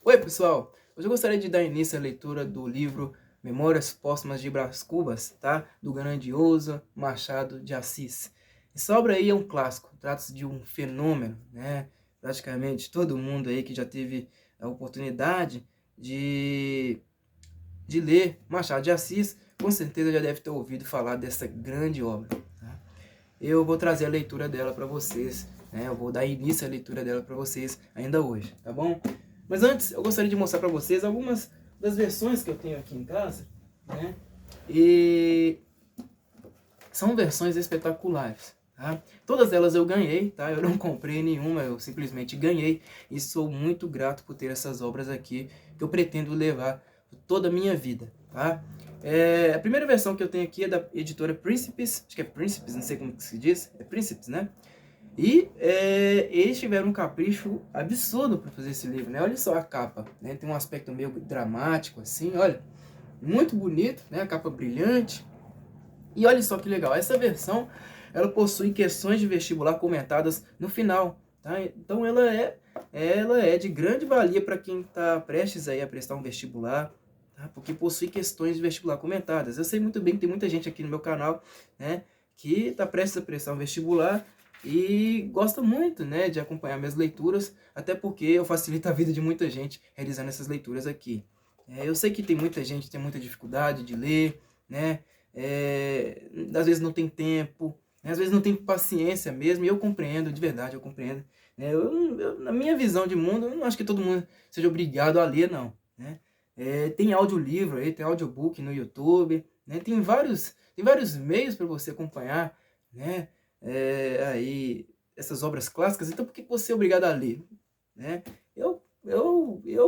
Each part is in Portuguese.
Oi pessoal, hoje eu gostaria de dar início à leitura do livro Memórias Póstumas de Brás Cubas, tá? Do grandioso Machado de Assis. Essa obra aí é um clássico, trata-se de um fenômeno, né? Praticamente todo mundo aí que já teve a oportunidade de, de ler Machado de Assis, com certeza já deve ter ouvido falar dessa grande obra, tá? Eu vou trazer a leitura dela para vocês, né? Eu vou dar início à leitura dela para vocês ainda hoje, tá bom? Mas antes, eu gostaria de mostrar para vocês algumas das versões que eu tenho aqui em casa, né? E são versões espetaculares, tá? Todas elas eu ganhei, tá? Eu não comprei nenhuma, eu simplesmente ganhei e sou muito grato por ter essas obras aqui que eu pretendo levar toda a minha vida, tá? A primeira versão que eu tenho aqui é da editora Príncipes, acho que é Príncipes, não sei como que se diz, é Príncipes, né? E eles tiveram um capricho absurdo para fazer esse livro, né? Olha só a capa, né? Tem um aspecto meio dramático assim, olha, muito bonito, né? A capa brilhante. E olha só que legal, essa versão, ela possui questões de vestibular comentadas no final, tá? Então ela é de grande valia para quem está prestes aí a prestar um vestibular, tá? Porque possui questões de vestibular comentadas. Eu sei muito bem que tem muita gente aqui no meu canal, né, que está prestes a prestar um vestibular e gosta muito, né, de acompanhar minhas leituras, até porque eu facilito a vida de muita gente realizando essas leituras aqui. Eu sei que tem muita gente que tem muita dificuldade de ler, né, às vezes não tem tempo, né? Às vezes não tem paciência mesmo, e eu compreendo, de verdade, eu compreendo. Né? Na minha visão de mundo, eu não acho que todo mundo seja obrigado a ler, não. Né? Tem audiolivro aí, tem audiobook no YouTube, né? Tem vários meios para você acompanhar, né? Aí, essas obras clássicas, então por que você é obrigado a ler? Né?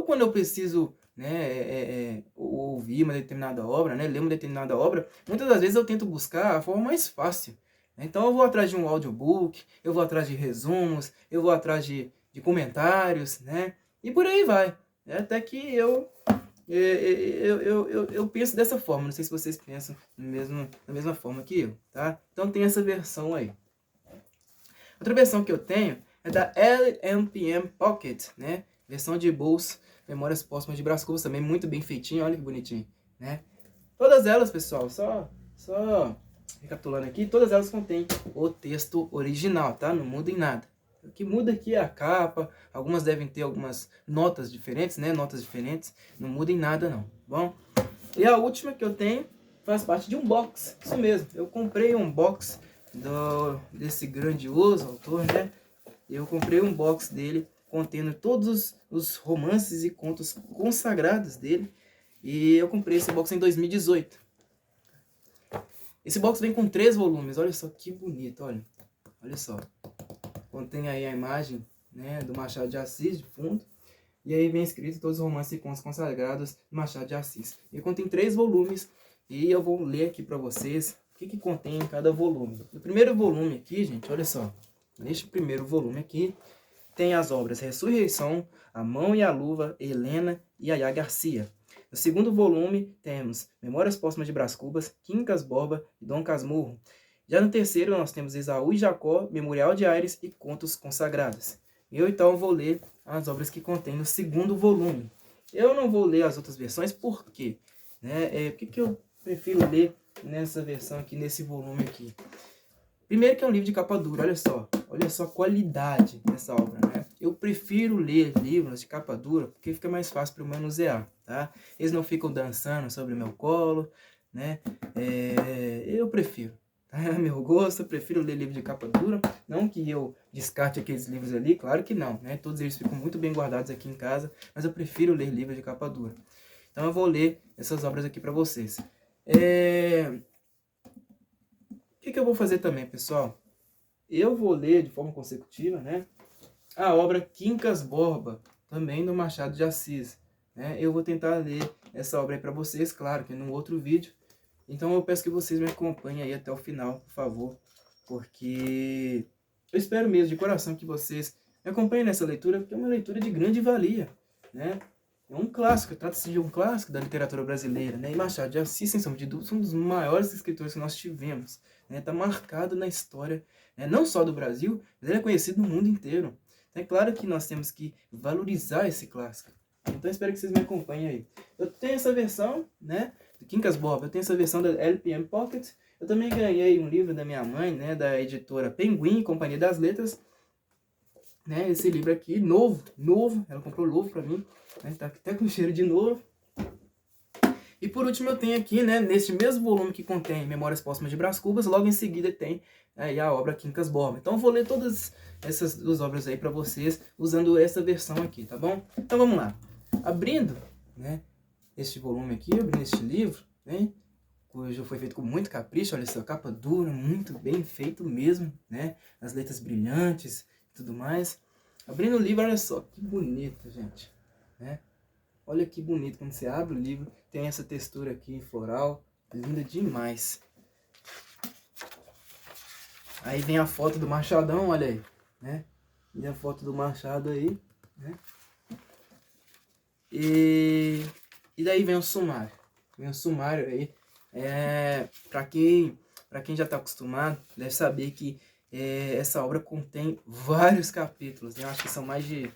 Quando eu preciso, né, ouvir uma determinada obra, né, ler uma determinada obra, muitas das vezes eu tento buscar a forma mais fácil. Então eu vou atrás de um audiobook, eu vou atrás de resumos, eu vou atrás de comentários, né, e por aí vai. Até que eu penso dessa forma, não sei se vocês pensam da mesma forma que eu, tá? Então tem essa versão aí. Outra versão que eu tenho é da LMPM Pocket, né? Versão de bolso, Memórias Póstumas de Brás Cubas, também muito bem feitinho, olha que bonitinho, né? Todas elas, pessoal, só recapitulando aqui, todas elas contêm o texto original, tá? Não muda em nada. O que muda aqui é a capa, algumas devem ter algumas notas diferentes, né? Notas diferentes, não muda em nada não, bom? E a última que eu tenho faz parte de um box, isso mesmo, eu comprei um box desse grandioso autor, né? Eu comprei um box dele contendo todos os romances e contos consagrados dele. E eu comprei esse box em 2018. Esse box vem com 3 volumes, olha só que bonito, olha. Olha só. Contém aí a imagem, né, do Machado de Assis de fundo. E aí vem escrito todos os romances e contos consagrados do Machado de Assis. E contém 3 volumes e eu vou ler aqui para vocês o que contém em cada volume. No primeiro volume aqui, gente, olha só. Neste primeiro volume aqui, tem as obras Ressurreição, A Mão e a Luva, Helena e Yaya Garcia. No segundo volume, temos Memórias Póstumas de Brás Cubas, Quincas Borba e Dom Casmurro. Já no terceiro, nós temos Esaú e Jacó, Memorial de Aires e Contos Consagrados. Eu, então, vou ler as obras que contém no segundo volume. Eu não vou ler as outras versões, por quê? Por que eu prefiro ler nessa versão aqui, nesse volume aqui? Primeiro que é um livro de capa dura, olha só a qualidade dessa obra, né? Eu prefiro ler livros de capa dura porque fica mais fácil para eu manusear, tá? Eles não ficam dançando sobre o meu colo, né? Eu prefiro, tá? É meu gosto, eu prefiro ler livro de capa dura, não que eu descarte aqueles livros ali, claro que não, né? Todos eles ficam muito bem guardados aqui em casa, mas eu prefiro ler livros de capa dura. Então eu vou ler essas obras aqui para vocês. O que eu vou fazer também, pessoal? Eu vou ler de forma consecutiva, né, a obra Quincas Borba, também do Machado de Assis. Né? Eu vou tentar ler essa obra aí para vocês, claro que num outro vídeo. Então eu peço que vocês me acompanhem aí até o final, por favor. Porque eu espero mesmo, de coração, que vocês me acompanhem nessa leitura, porque é uma leitura de grande valia, né? É um clássico, trata-se de um clássico da literatura brasileira, né? E Machado de Assis, sem sombra de dúvida, é um dos maiores escritores que nós tivemos. Está marcado na história, né? Não só do Brasil, mas ele é conhecido no mundo inteiro. É claro que nós temos que valorizar esse clássico, Então espero que vocês me acompanhem aí. Eu tenho essa versão, né, do Quincas Borba, eu tenho essa versão da LPM Pocket. Eu também ganhei um livro da minha mãe, né, da editora Pinguim, Companhia das Letras, né, esse livro aqui, novo, ela comprou novo pra mim, né, tá até com cheiro de novo. E por último eu tenho aqui, né, neste mesmo volume que contém Memórias Póstumas de Brás Cubas, logo em seguida tem aí a obra Quincas Borba. Então eu vou ler todas essas duas obras aí pra vocês, usando essa versão aqui, tá bom? Então vamos lá. Abrindo, né, este volume aqui, abrindo este livro, né, cujo foi feito com muito capricho, olha só, capa dura, muito bem feito mesmo, né, as letras brilhantes e tudo mais. Abrindo o livro, olha só, que bonito, gente, né? Olha que bonito, quando você abre o livro, tem essa textura aqui floral, linda demais. Aí vem a foto do Machadão, olha aí, né? Vem a foto do Machado aí, né? E daí vem o sumário. Vem o sumário aí. Para quem já está acostumado, deve saber que essa obra contém vários capítulos, né? Eu acho que são mais de...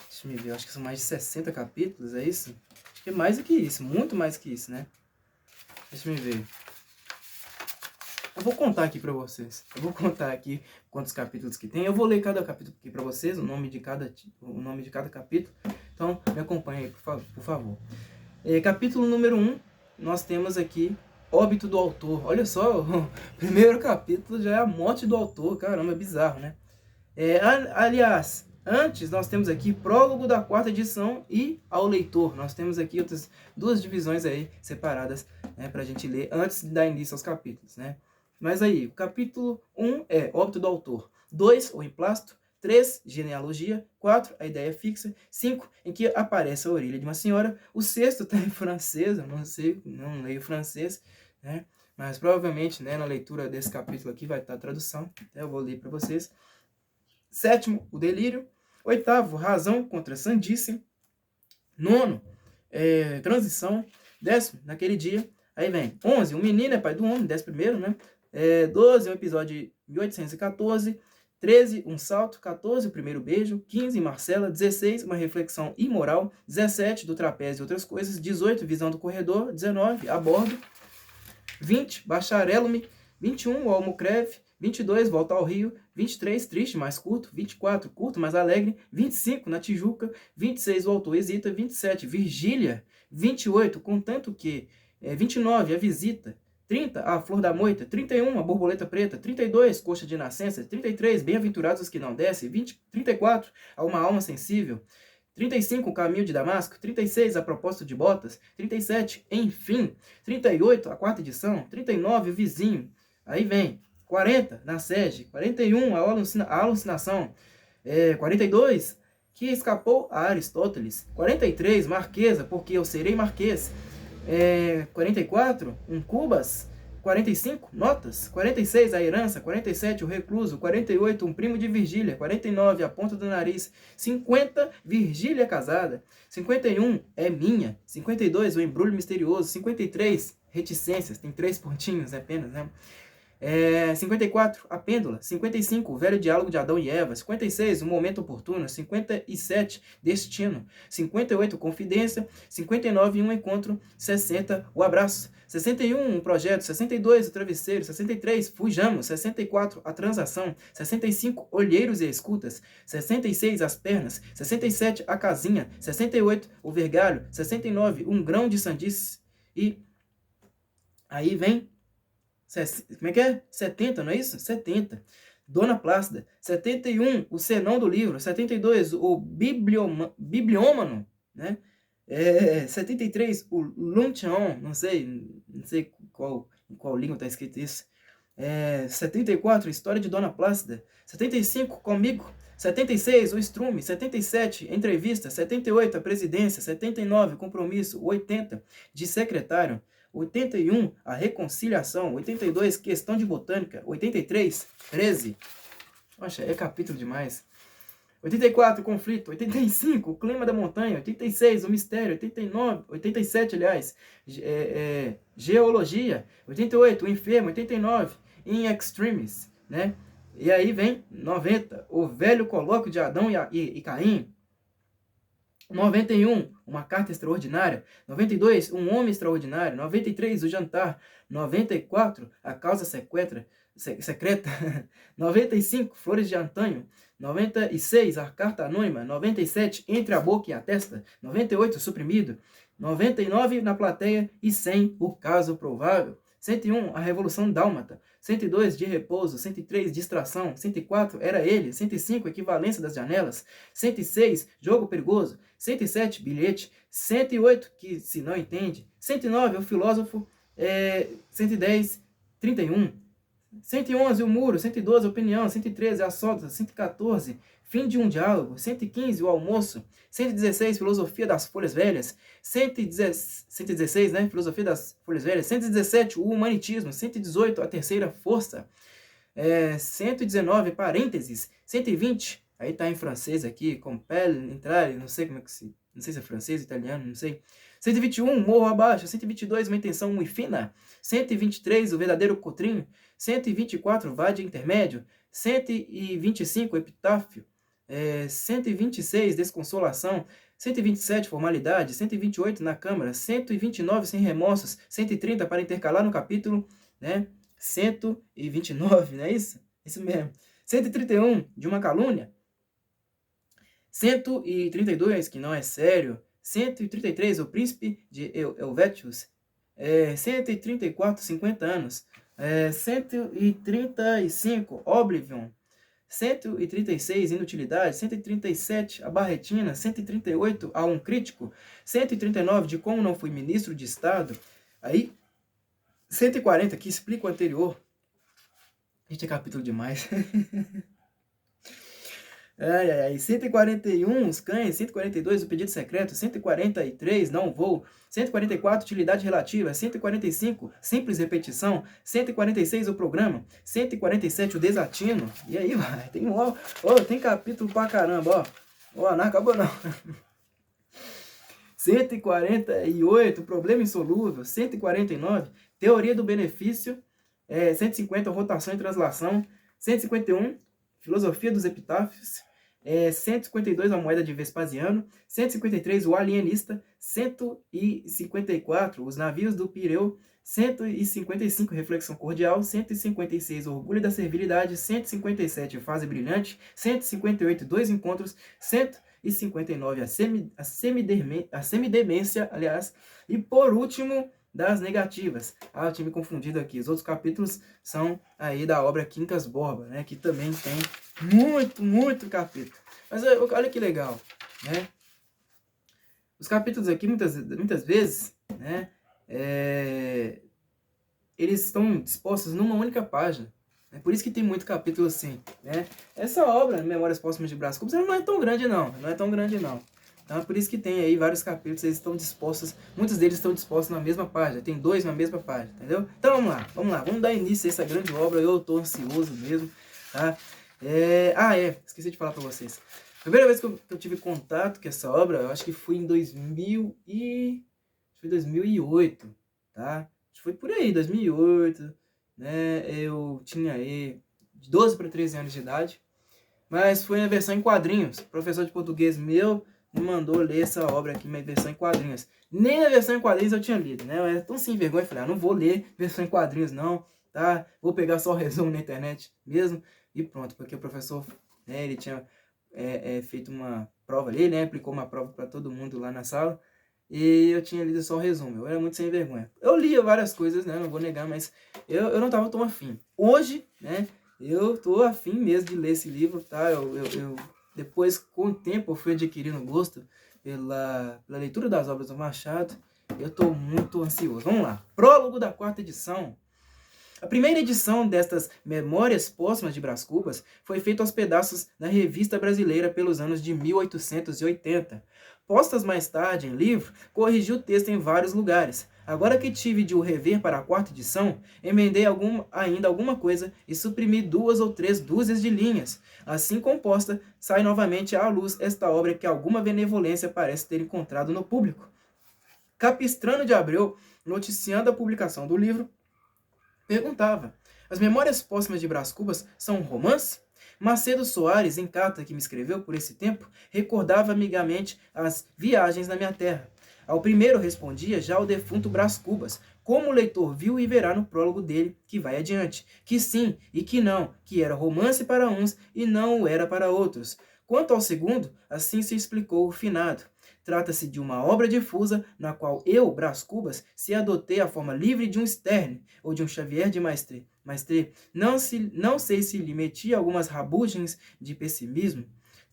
Deixa eu ver, eu acho que são mais de 60 capítulos, é isso? Acho que é mais do que isso, muito mais que isso, né? Deixa eu ver. Eu vou contar aqui pra vocês. Eu vou contar aqui quantos capítulos que tem. Eu vou ler cada capítulo aqui pra vocês, o nome de cada capítulo. Então, me acompanhe aí, por favor. Capítulo número 1, nós temos aqui Óbito do Autor. Olha só, o primeiro capítulo já é a morte do autor. Caramba, é bizarro, né? Aliás, antes nós temos aqui prólogo da 4ª edição e ao leitor. Nós temos aqui outras duas divisões aí separadas, né, pra gente ler antes de dar início aos capítulos, né? Mas aí, o capítulo 1 é Óbito do Autor. 2, o Emplácito. 3, genealogia. 4, a ideia fixa. 5, em que aparece a orelha de uma senhora. O 6º está em francês, eu não sei, não leio francês, né? Mas provavelmente, né, na leitura desse capítulo aqui vai estar a tradução. Eu vou ler para vocês. 7º, o delírio. 8º, razão contra a sandice. 9º, transição. 10º, naquele dia. Aí vem 11, o menino é pai do homem, 11º, né? 12, um episódio de 1814. 13, um salto. 14, o primeiro beijo. 15, Marcela. 16, uma reflexão imoral. 17, do trapézio e outras coisas. 18, visão do corredor. 19, a bordo. 20, bacharelo-me. 21, o almocreve. 22, volta ao Rio. 23, triste, mais curto. 24, curto, mais alegre. 25, na Tijuca. 26, o autor hesita. 27, Virgília. 28, contanto que. 29, a visita. 30, a flor da moita. 31, a borboleta preta. 32, coxa de nascença. 33, bem-aventurados os que não descem. 34, a uma alma sensível. 35, o caminho de Damasco. 36, a propósito de Botas. 37, enfim. 38, a 4ª edição. 39, o vizinho. Aí vem 40, na sede. 41, a alucinação. 42, que escapou a Aristóteles. 43, Marquesa, porque eu serei marquês. 44, um Cubas. 45, notas. 46, a herança. 47, o recluso. 48, um primo de Virgília. 49, a ponta do nariz. 50, Virgília casada. 51, é minha. 52, o embrulho misterioso. 53, reticências. Tem 3 pontinhos apenas, né? 54, a pêndula. 55, o velho diálogo de Adão e Eva. 56, o momento oportuno. 57, destino. 58, confidência. 59, um encontro. 60, o abraço. 61, um projeto. 62, o travesseiro. 63, fujamos. 64, a transação. 65, olheiros e escutas. 66, as pernas. 67, a casinha. 68, o vergalho. 69, um grão de sandice. E aí vem... Como é que é? 70, não é isso? 70. Dona Plácida. 71, o senão do livro. 72, o bibliômano, né? 73, o Luncheon, não sei em qual língua está escrito isso. 74, história de Dona Plácida. 75, comigo. 76, o estrume. 77, entrevista. 78, a presidência. 79, compromisso. 80, de secretário. 81, a reconciliação. 82, questão de botânica. 83, 13. Poxa, é capítulo demais. 84, conflito. 85, o clima da montanha. 86, o mistério. 89, 87, aliás, geologia. 88, o enfermo. 89, in extremis, né? E aí vem 90, o velho colóquio de Adão e Caim. 91, Uma Carta Extraordinária. 92, Um Homem Extraordinário. 93, O Jantar. 94, A Causa Secreta. 95, Flores de Antanho. 96, A Carta Anônima. 97, Entre a Boca e a Testa. 98, Suprimido. 99, Na Plateia. E 100, O Caso Provável. 101, A Revolução Dálmata. 102, De Repouso. 103, Distração. 104, Era Ele. 105, Equivalência das Janelas. 106, Jogo Perigoso. 107, Bilhete. 108, Que Se Não Entende. 109, O Filósofo. 110, 31. 111, O Muro. 112, Opinião. 113, A Solta. 114, Fim de um Diálogo. 115, O Almoço. 116, Filosofia das Folhas Velhas. 116, né? Filosofia das Folhas Velhas. 117, O Humanitismo. 118, A Terceira Força. 119, Parênteses. 120, aí tá em francês aqui, compelle, entrar, não sei como é que se... Não sei se é francês, italiano, não sei. 121, Morro Abaixo. 122, Uma Intenção Muito Fina. 123, O Verdadeiro Cotrim. 124, Vade Intermédio. 125, Epitáfio. 126, Desconsolação. 127, Formalidade. 128, Na Câmara. 129, Sem Remorsos. 130, para intercalar no capítulo, né? 129, não é isso? Isso mesmo. 131, De uma Calúnia. 132, Que Não é Sério. 133, O Príncipe de Helvétios. 134, 50 anos. 135, Oblivion. 136, Inutilidade. 137, A Barretina. 138, A Um Crítico. 139, De Como Não Fui Ministro de Estado. Aí, 140, que explica o anterior. Gente, é capítulo demais. 141, Os Cães. 142, O Pedido Secreto. 143, Não Vou. 144, Utilidade Relativa. 145, Simples Repetição. 146, O Programa. 147, O Desatino. E aí, vai. Tem capítulo pra caramba, ó. Não acabou não. 148, Problema Insolúvel. 149, Teoria do Benefício. 150, Rotação e Translação. 151, Filosofia dos Epitáfios. 152, A Moeda de Vespasiano. 153, O Alienista. 154, Os Navios do Pireu. 155, Reflexão Cordial. 156, Orgulho da Servilidade. 157, Fase Brilhante. 158, Dois Encontros. 159, a semidemência, aliás. E por último, das negativas. Eu tinha me confundido aqui. Os outros capítulos são aí da obra Quincas Borba, né? Que também tem muito capítulo. Mas olha que legal, né? Os capítulos aqui, muitas vezes, né? Eles estão dispostos numa única página. É por isso que tem muito capítulo assim, né? Essa obra, Memórias Póstumas de Brás Cubas, ela não é tão grande não. Então é por isso que tem aí vários capítulos, eles estão dispostos, muitos deles estão dispostos na mesma página, tem 2 na mesma página, entendeu? Então vamos lá, vamos dar início a essa grande obra, eu estou ansioso mesmo, tá? Esqueci de falar para vocês. A primeira vez que eu tive contato com essa obra, eu acho que foi em 2008, tá? Acho que foi por aí, 2008, né? Eu tinha aí 12 para 13 anos de idade, mas foi na versão em quadrinhos. O professor de português meu me mandou ler essa obra aqui, minha versão em quadrinhos. Nem na versão em quadrinhos eu tinha lido, né? Eu era tão sem vergonha, falei, não vou ler versão em quadrinhos não, tá? Vou pegar só o resumo na internet mesmo e pronto, porque o professor, né, ele tinha feito uma prova ali, né? Aplicou uma prova para todo mundo lá na sala e eu tinha lido só o resumo. Eu era muito sem vergonha. Eu lia várias coisas, né? Não vou negar, mas eu não tava tão afim. Hoje, né? Eu tô afim mesmo de ler esse livro, tá? Eu depois, com o tempo, eu fui adquirindo gosto pela leitura das obras do Machado. Eu estou muito ansioso. Vamos lá. Prólogo da 4ª edição. A primeira edição destas Memórias Póstumas de Brás Cubas foi feita aos pedaços na Revista Brasileira pelos anos de 1880. Postas mais tarde em livro, corrigi o texto em vários lugares. Agora que tive de o rever para a 4ª edição, emendei ainda alguma coisa e suprimi 2 ou 3 dúzias de linhas. Assim composta, sai novamente à luz esta obra que alguma benevolência parece ter encontrado no público. Capistrano de Abreu, noticiando a publicação do livro, perguntava: as Memórias Póstumas de Brás Cubas são um romance? Macedo Soares, em carta que me escreveu por esse tempo, recordava amigamente as viagens na minha terra. Ao primeiro respondia já o defunto Brás Cubas, como o leitor viu e verá no prólogo dele, que vai adiante, que sim e que não, que era romance para uns e não o era para outros. Quanto ao segundo, assim se explicou o finado. Trata-se de uma obra difusa, na qual eu, Brás Cubas, se adotei a forma livre de um Sterne, ou de um Xavier de Maistre. Não sei se lhe meti algumas rabugens de pessimismo.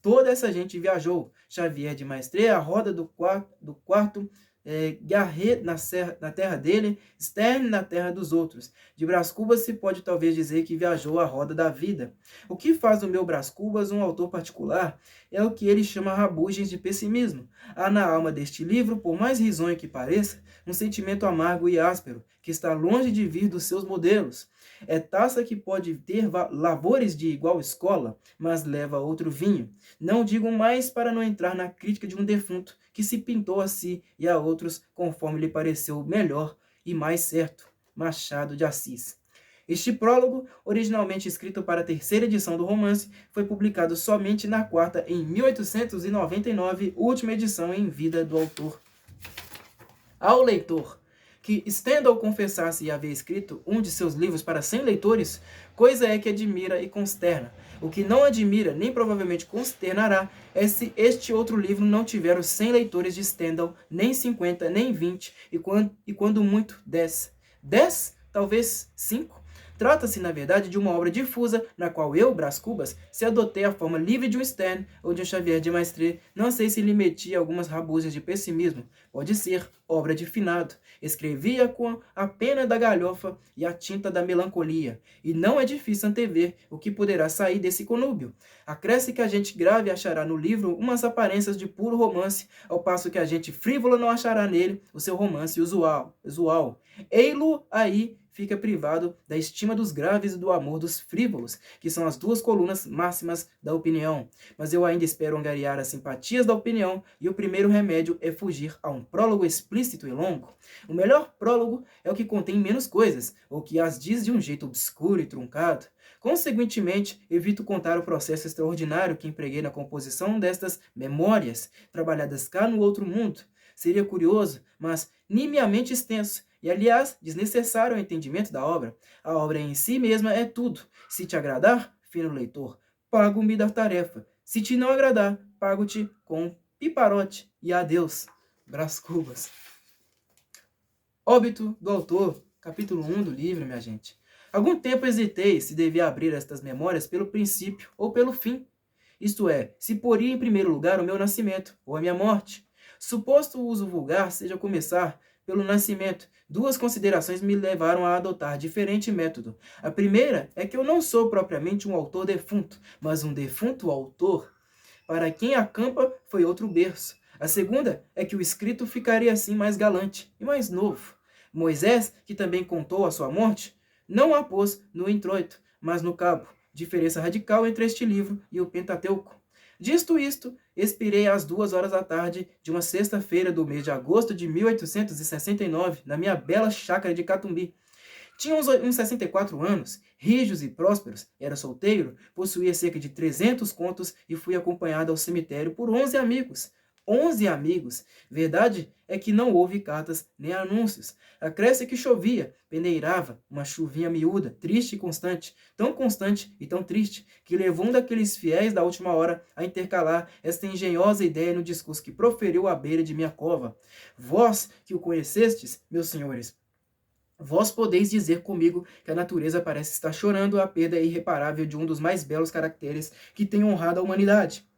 Toda essa gente viajou. Xavier de Maistre, a roda do quarto Garret na terra dele, Sterne na terra dos outros. De Brás Cubas se pode talvez dizer que viajou a roda da vida. O que faz do meu Brás Cubas um autor particular é o que ele chama rabugens de pessimismo. Há na alma deste livro, por mais risonho que pareça, um sentimento amargo e áspero, que está longe de vir dos seus modelos. É taça que pode ter lavores de igual escola, mas leva outro vinho. Não digo mais para não entrar na crítica de um defunto, que se pintou a si e a outros conforme lhe pareceu melhor e mais certo. Machado de Assis. Este prólogo, originalmente escrito para a terceira edição do romance, foi publicado somente na quarta em 1899, última edição em vida do autor. Ao leitor que Stendhal confessasse haver escrito um de seus livros para 100 leitores, coisa é que admira e consterna. O que não admira, nem provavelmente consternará, é se este outro livro não tiver os 100 leitores de Stendhal, nem 50, nem 20, e quando muito, 10. 10? Talvez 5? Trata-se, na verdade, de uma obra difusa, na qual eu, Brás Cubas, se adotei a forma livre de um Sterne ou de um Xavier de Maistre, não sei se lhe meti algumas rabugens de pessimismo, pode ser obra de finado. Escrevia com a pena da galhofa e a tinta da melancolia, e não é difícil antever o que poderá sair desse conúbio. Acresce que a gente grave achará no livro umas aparências de puro romance, ao passo que a gente frívola não achará nele o seu romance usual. Ei-lo aí fica privado da estima dos graves e do amor dos frívolos, que são as duas colunas máximas da opinião. Mas eu ainda espero angariar as simpatias da opinião, e o primeiro remédio é fugir a um prólogo explícito e longo. O melhor prólogo é o que contém menos coisas, ou que as diz de um jeito obscuro e truncado. Consequentemente, evito contar o processo extraordinário que empreguei na composição destas memórias, trabalhadas cá no outro mundo. Seria curioso, mas nimiamente extenso, e, aliás, desnecessário ao entendimento da obra. A obra em si mesma é tudo. Se te agradar, fino leitor, pago-me da tarefa. Se te não agradar, pago-te com piparote e adeus. Brás Cubas. Óbito do autor, capítulo 1 do livro, minha gente. Algum tempo hesitei se devia abrir estas memórias pelo princípio ou pelo fim. Isto é, se poria em primeiro lugar o meu nascimento ou a minha morte. Suposto o uso vulgar seja começar pelo nascimento, duas considerações me levaram a adotar diferente método. A primeira é que eu não sou propriamente um autor defunto, mas um defunto autor. Para quem acampa foi outro berço. A segunda é que o escrito ficaria assim mais galante e mais novo. Moisés, que também contou a sua morte, não a pôs no introito, mas no cabo. Diferença radical entre este livro e o Pentateuco. Dito isto, expirei às 2h da tarde de uma sexta-feira do mês de agosto de 1869, na minha bela chácara de Catumbi. Tinha uns 64 anos, rijos e prósperos, era solteiro, possuía cerca de 300 contos e fui acompanhado ao cemitério por 11 amigos. 11 amigos. Verdade é que não houve cartas nem anúncios. Acresce que chovia, peneirava, uma chuvinha miúda, triste e constante e tão triste, que levou um daqueles fiéis da última hora a intercalar esta engenhosa ideia no discurso que proferiu à beira de minha cova. Vós que o conhecestes, meus senhores, vós podeis dizer comigo que a natureza parece estar chorando a perda irreparável de um dos mais belos caracteres que tem honrado a humanidade.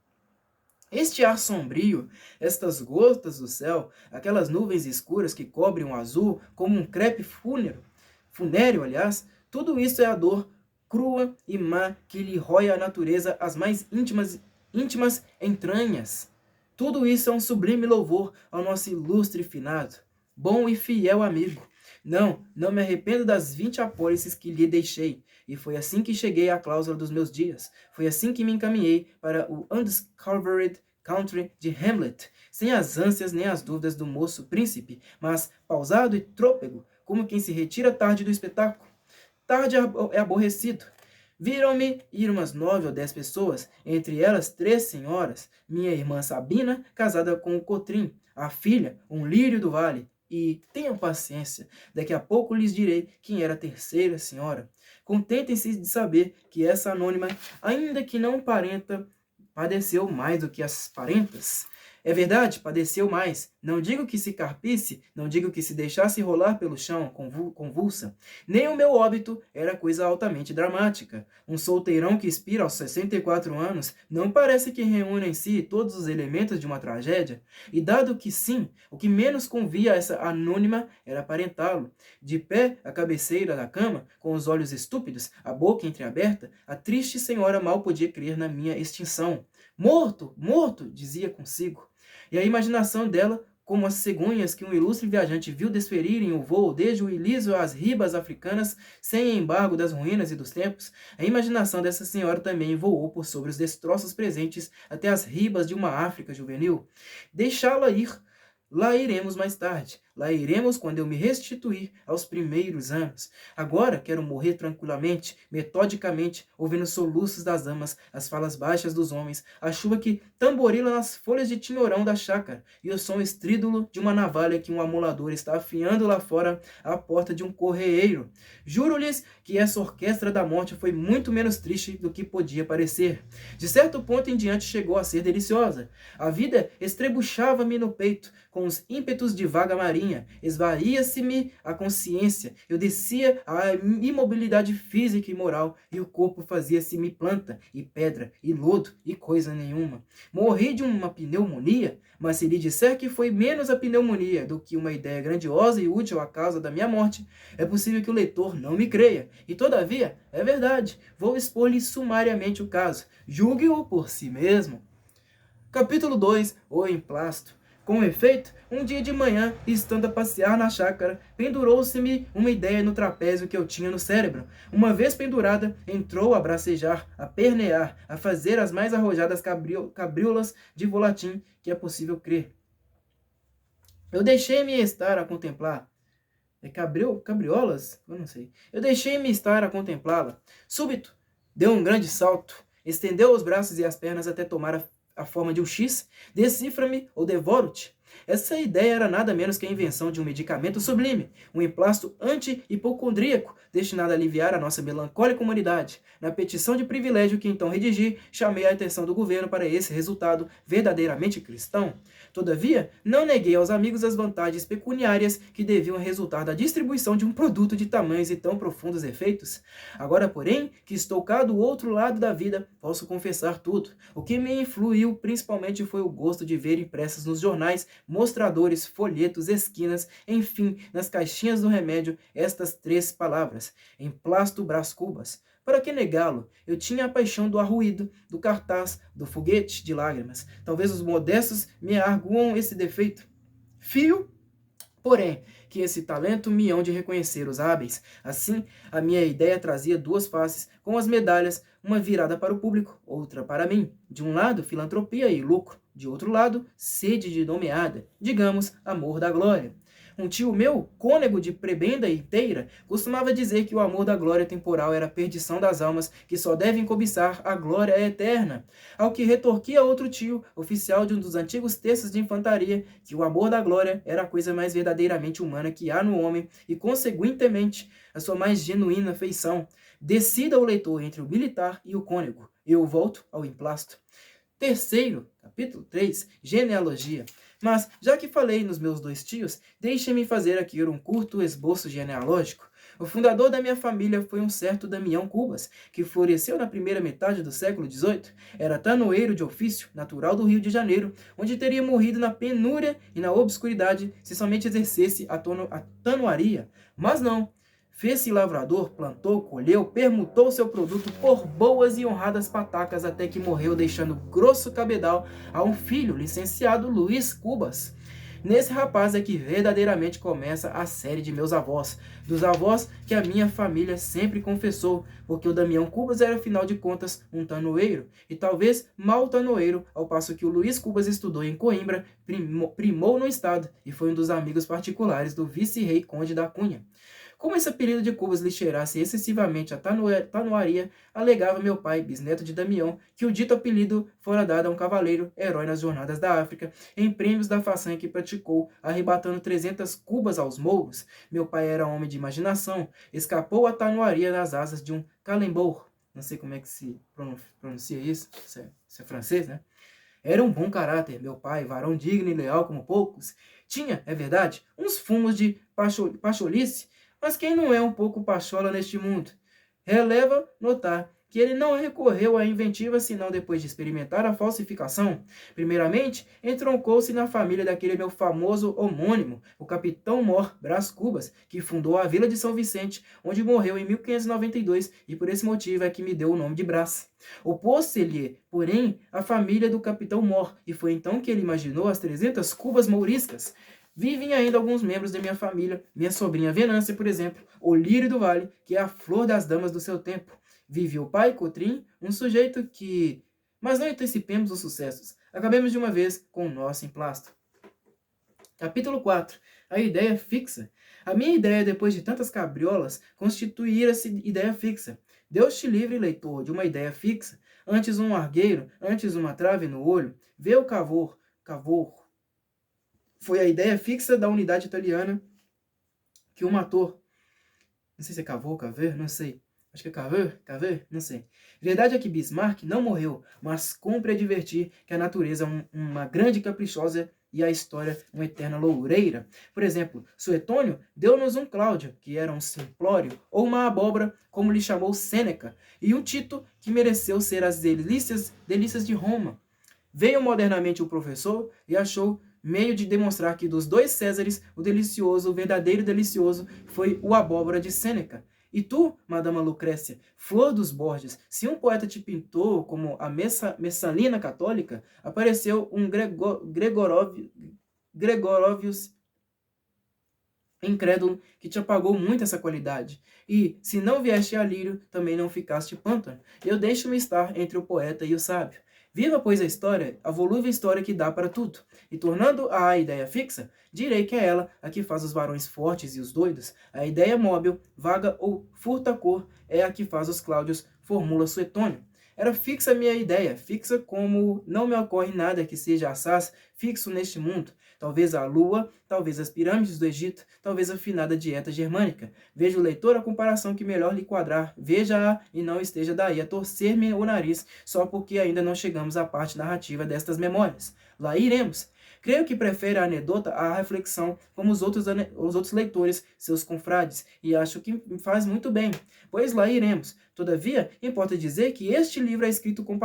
Este ar sombrio, estas gotas do céu, aquelas nuvens escuras que cobrem o azul como um crepe funéreo, tudo isso é a dor crua e má que lhe rói a natureza as mais íntimas entranhas. Tudo isso é um sublime louvor ao nosso ilustre finado, bom e fiel amigo. Não me arrependo das 20 apólices que lhe deixei, e foi assim que cheguei à cláusula dos meus dias. Foi assim que me encaminhei para o undiscovered country de Hamlet, sem as ânsias nem as dúvidas do moço príncipe, mas pausado e trôpego, como quem se retira tarde do espetáculo. Tarde é aborrecido. Viram-me ir umas 9 ou 10 pessoas, entre elas 3 senhoras, minha irmã Sabina, casada com o Cotrim, a filha, um lírio do vale, e tenham paciência, daqui a pouco lhes direi quem era a terceira senhora. Contentem-se de saber que essa anônima, ainda que não parenta, padeceu mais do que as parentas. É verdade, padeceu mais. Não digo que se carpisse, não digo que se deixasse rolar pelo chão, convulsa. Nem o meu óbito era coisa altamente dramática. Um solteirão que expira aos 64 anos não parece que reúne em si todos os elementos de uma tragédia. E dado que sim, o que menos convia a essa anônima era aparentá-lo. De pé, à cabeceira da cama, com os olhos estúpidos, a boca entreaberta, a triste senhora mal podia crer na minha extinção. Morto, morto, dizia consigo. E a imaginação dela, como as cegonhas que um ilustre viajante viu desferirem o voo desde o Ilísio às ribas africanas, sem embargo das ruínas e dos tempos, a imaginação dessa senhora também voou por sobre os destroços presentes até as ribas de uma África juvenil. Deixá-la ir. Lá iremos mais tarde. Lá iremos quando eu me restituir aos primeiros anos. Agora quero morrer tranquilamente, metodicamente, ouvindo os soluços das amas, as falas baixas dos homens, a chuva que tamborila nas folhas de tinhorão da chácara e o som estrídulo de uma navalha que um amolador está afiando lá fora à porta de um correeiro. Juro-lhes que essa orquestra da morte foi muito menos triste do que podia parecer. De certo ponto em diante chegou a ser deliciosa. A vida estrebuchava-me no peito, com os ímpetos de vaga marinha. Esvaía-se-me a consciência, eu descia a imobilidade física e moral, e o corpo fazia-se-me planta, e pedra, e lodo, e coisa nenhuma. Morri de uma pneumonia, mas se lhe disser que foi menos a pneumonia do que uma ideia grandiosa e útil à causa da minha morte, é possível que o leitor não me creia, e todavia, é verdade, vou expor-lhe sumariamente o caso, julgue-o por si mesmo. Capítulo 2, o emplasto. Com efeito, um dia de manhã, estando a passear na chácara, pendurou-se-me uma ideia no trapézio que eu tinha no cérebro. Uma vez pendurada, entrou a bracejar, a pernear, a fazer as mais arrojadas cabriolas de volatim que é possível crer. Eu deixei-me estar a contemplar. Cabriolas? Eu não sei. Eu deixei-me estar a contemplá-la. Súbito, deu um grande salto, estendeu os braços e as pernas até tomar a forma de um X, decifra-me ou devoro-te. Essa ideia era nada menos que a invenção de um medicamento sublime, um emplasto anti-hipocondríaco, destinado a aliviar a nossa melancólica humanidade. Na petição de privilégio que então redigi, chamei a atenção do governo para esse resultado verdadeiramente cristão. Todavia, não neguei aos amigos as vantagens pecuniárias que deviam resultar da distribuição de um produto de tamanhos e tão profundos efeitos. Agora, porém, que estou cá do outro lado da vida, posso confessar tudo. O que me influiu principalmente foi o gosto de ver impressas nos jornais, mostradores, folhetos, esquinas, enfim, nas caixinhas do remédio, estas 3 palavras: emplasto Brás Cubas. Para que negá-lo? Eu tinha a paixão do arruído, do cartaz, do foguete de lágrimas. Talvez os modestos me arguam esse defeito. Fio, porém, que esse talento me hão de reconhecer os hábeis. Assim, a minha ideia trazia 2 faces, com as medalhas, uma virada para o público, outra para mim. De um lado, filantropia e lucro. De outro lado, sede de nomeada, digamos, amor da glória. Um tio meu, cônego de prebenda inteira, costumava dizer que o amor da glória temporal era a perdição das almas que só devem cobiçar a glória eterna. Ao que retorquia outro tio, oficial de um dos antigos terços de infantaria, que o amor da glória era a coisa mais verdadeiramente humana que há no homem e, conseguintemente, a sua mais genuína feição. Decida o leitor entre o militar e o cônego. Eu volto ao emplasto. Terceiro, capítulo 3, genealogia. Mas, já que falei nos meus 2 tios, deixem-me fazer aqui um curto esboço genealógico. O fundador da minha família foi um certo Damião Cubas, que floresceu na primeira metade do século XVIII. Era tanoeiro de ofício, natural do Rio de Janeiro, onde teria morrido na penúria e na obscuridade se somente exercesse a tanoaria. Mas não. Fez-se lavrador, plantou, colheu, permutou seu produto por boas e honradas patacas até que morreu, deixando grosso cabedal a um filho, licenciado Luiz Cubas. Nesse rapaz é que verdadeiramente começa a série de meus avós, dos avós que a minha família sempre confessou, porque o Damião Cubas era, afinal de contas, um tanoeiro, e talvez mau tanoeiro, ao passo que o Luiz Cubas estudou em Coimbra, primou no estado, e foi um dos amigos particulares do vice-rei Conde da Cunha. Como esse apelido de Cubas lhe cheirasse excessivamente a tanuaria, alegava meu pai, bisneto de Damião, que o dito apelido fora dado a um cavaleiro, herói nas jornadas da África, em prêmios da façanha que praticou, arrebatando 300 cubas aos mouros. Meu pai era homem de imaginação, escapou a tanuaria nas asas de um calembur. Não sei como é que se pronuncia isso, isso é francês, né? Era um bom caráter, meu pai, varão digno e leal como poucos. Tinha, é verdade, uns fumos de pacholice, mas quem não é um pouco pachola neste mundo? Releva notar que ele não recorreu à inventiva senão depois de experimentar a falsificação. Primeiramente, entroncou-se na família daquele meu famoso homônimo, o capitão Mor Brás Cubas, que fundou a vila de São Vicente, onde morreu em 1592, e por esse motivo é que me deu o nome de Brás. Opôs-se-lhe, porém, a família do capitão Mor, e foi então que ele imaginou as 300 cubas mouriscas. Vivem ainda alguns membros da minha família, minha sobrinha Venância, por exemplo, o lírio do vale, que é a flor das damas do seu tempo. Vive o pai, Cotrim, um sujeito que... Mas não antecipemos os sucessos. Acabemos de uma vez com o nosso emplasto. Capítulo 4. A ideia fixa. A minha ideia, depois de tantas cabriolas, constituíra-se ideia fixa. Deus te livre, leitor, de uma ideia fixa. Antes um argueiro, antes uma trave no olho. Vê o cavor. Foi a ideia fixa da unidade italiana que o matou. Não sei se é caver, não sei. Acho que é caver, não sei. Verdade é que Bismarck não morreu, mas cumpre advertir que a natureza é uma grande caprichosa e a história uma eterna loureira. Por exemplo, Suetônio deu-nos um Cláudio, que era um simplório, ou uma abóbora, como lhe chamou Sêneca, e um Tito, que mereceu ser as delícias de Roma. Veio modernamente o professor e achou meio de demonstrar que dos dois Césares, o verdadeiro delicioso, foi o abóbora de Sêneca. E tu, Madama Lucrécia, flor dos Borges, se um poeta te pintou como a Messalina católica, apareceu um Gregorovius incrédulo que te apagou muito essa qualidade. E, se não vieste a lírio, também não ficaste pântano. Eu deixo-me estar entre o poeta e o sábio. Viva, pois, a história, a volúvel história que dá para tudo. E tornando a ideia fixa, direi que é ela a que faz os varões fortes e os doidos. A ideia móvel, vaga ou furta-cor é a que faz os Cláudios, formula Suetônio. Era fixa a minha ideia, fixa como não me ocorre nada que seja assaz fixo neste mundo. Talvez a lua, talvez as pirâmides do Egito, talvez a afinada dieta germânica. Veja o leitor a comparação que melhor lhe quadrar. Veja-a e não esteja daí a torcer-me o nariz só porque ainda não chegamos à parte narrativa destas memórias. Lá iremos. Creio que prefere a anedota à reflexão, como os outros leitores, seus confrades, e acho que faz muito bem, pois lá iremos. Todavia, importa dizer que este livro é escrito com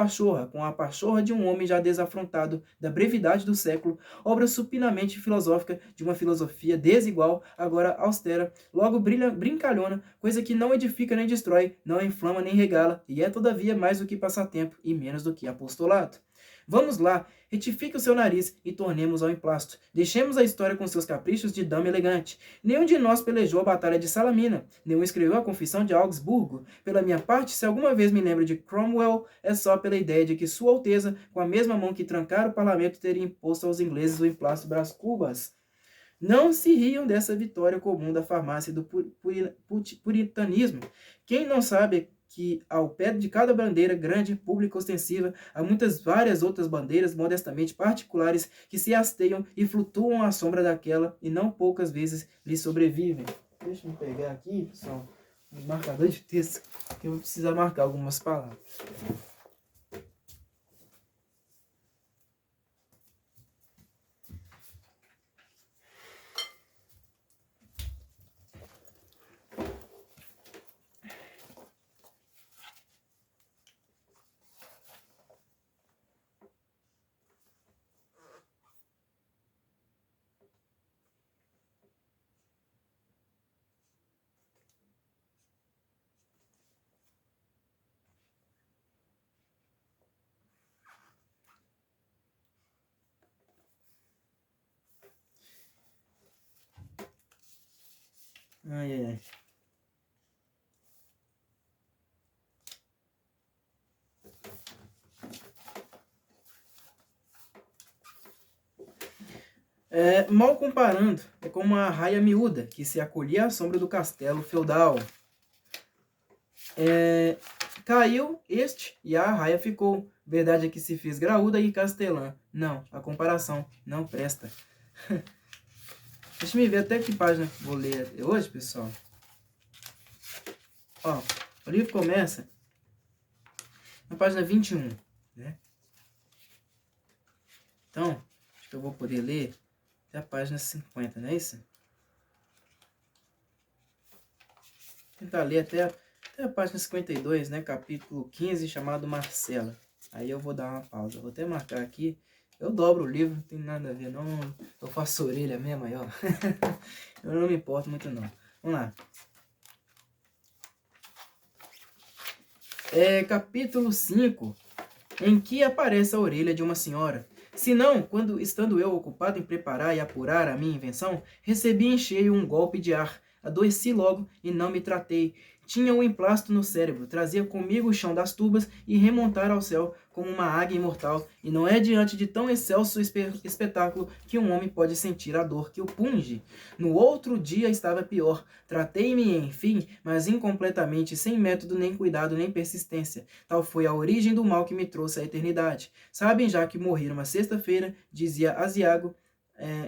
a pachorra de um homem já desafrontado da brevidade do século, obra supinamente filosófica de uma filosofia desigual, agora austera, logo brincalhona, coisa que não edifica nem destrói, não inflama nem regala, e é todavia mais do que passatempo e menos do que apostolado. Vamos lá, retifique o seu nariz e tornemos ao emplasto. Deixemos a história com seus caprichos de dama elegante. Nenhum de nós pelejou a batalha de Salamina, nenhum escreveu a confissão de Augsburgo. Pela minha parte, se alguma vez me lembro de Cromwell, é só pela ideia de que Sua Alteza, com a mesma mão que trancara o parlamento, teria imposto aos ingleses o emplasto Brás Cubas. Não se riam dessa vitória comum da farmácia do puritanismo. Quem não sabe que ao pé de cada bandeira grande, pública, ostensiva, há várias outras bandeiras modestamente particulares que se hasteiam e flutuam à sombra daquela e não poucas vezes lhe sobrevivem. Deixa eu pegar aqui, pessoal, um marcador de texto, que eu vou precisar marcar algumas palavras. Ai, ai, ai. Mal comparando, é como uma raia miúda que se acolhia à sombra do castelo feudal. Caiu este e a raia ficou. Verdade é que se fez graúda e castelã. Não, a comparação não presta. Deixa eu ver até que página vou ler hoje, pessoal. Ó, o livro começa na página 21, né? Então, acho que eu vou poder ler até a página 50, não é isso? Vou tentar ler até a página 52, né? Capítulo 15, chamado Marcela. Aí eu vou dar uma pausa. Vou até marcar aqui. Eu dobro o livro, não tem nada a ver, não. Eu faço orelha mesmo aí, ó. Eu não me importo muito, não. Vamos lá. Capítulo 5, em que aparece a orelha de uma senhora. Se não, quando, estando eu ocupado em preparar e apurar a minha invenção, recebi em cheio um golpe de ar. Adoeci logo e não me tratei. Tinha um emplasto no cérebro, trazia comigo o chão das tubas e remontar ao céu como uma águia imortal. E não é diante de tão excelso espetáculo que um homem pode sentir a dor que o punge. No outro dia estava pior. Tratei-me, enfim, mas incompletamente, sem método, nem cuidado, nem persistência. Tal foi a origem do mal que me trouxe à eternidade. Sabem já que morri numa sexta-feira, dizia Asiago,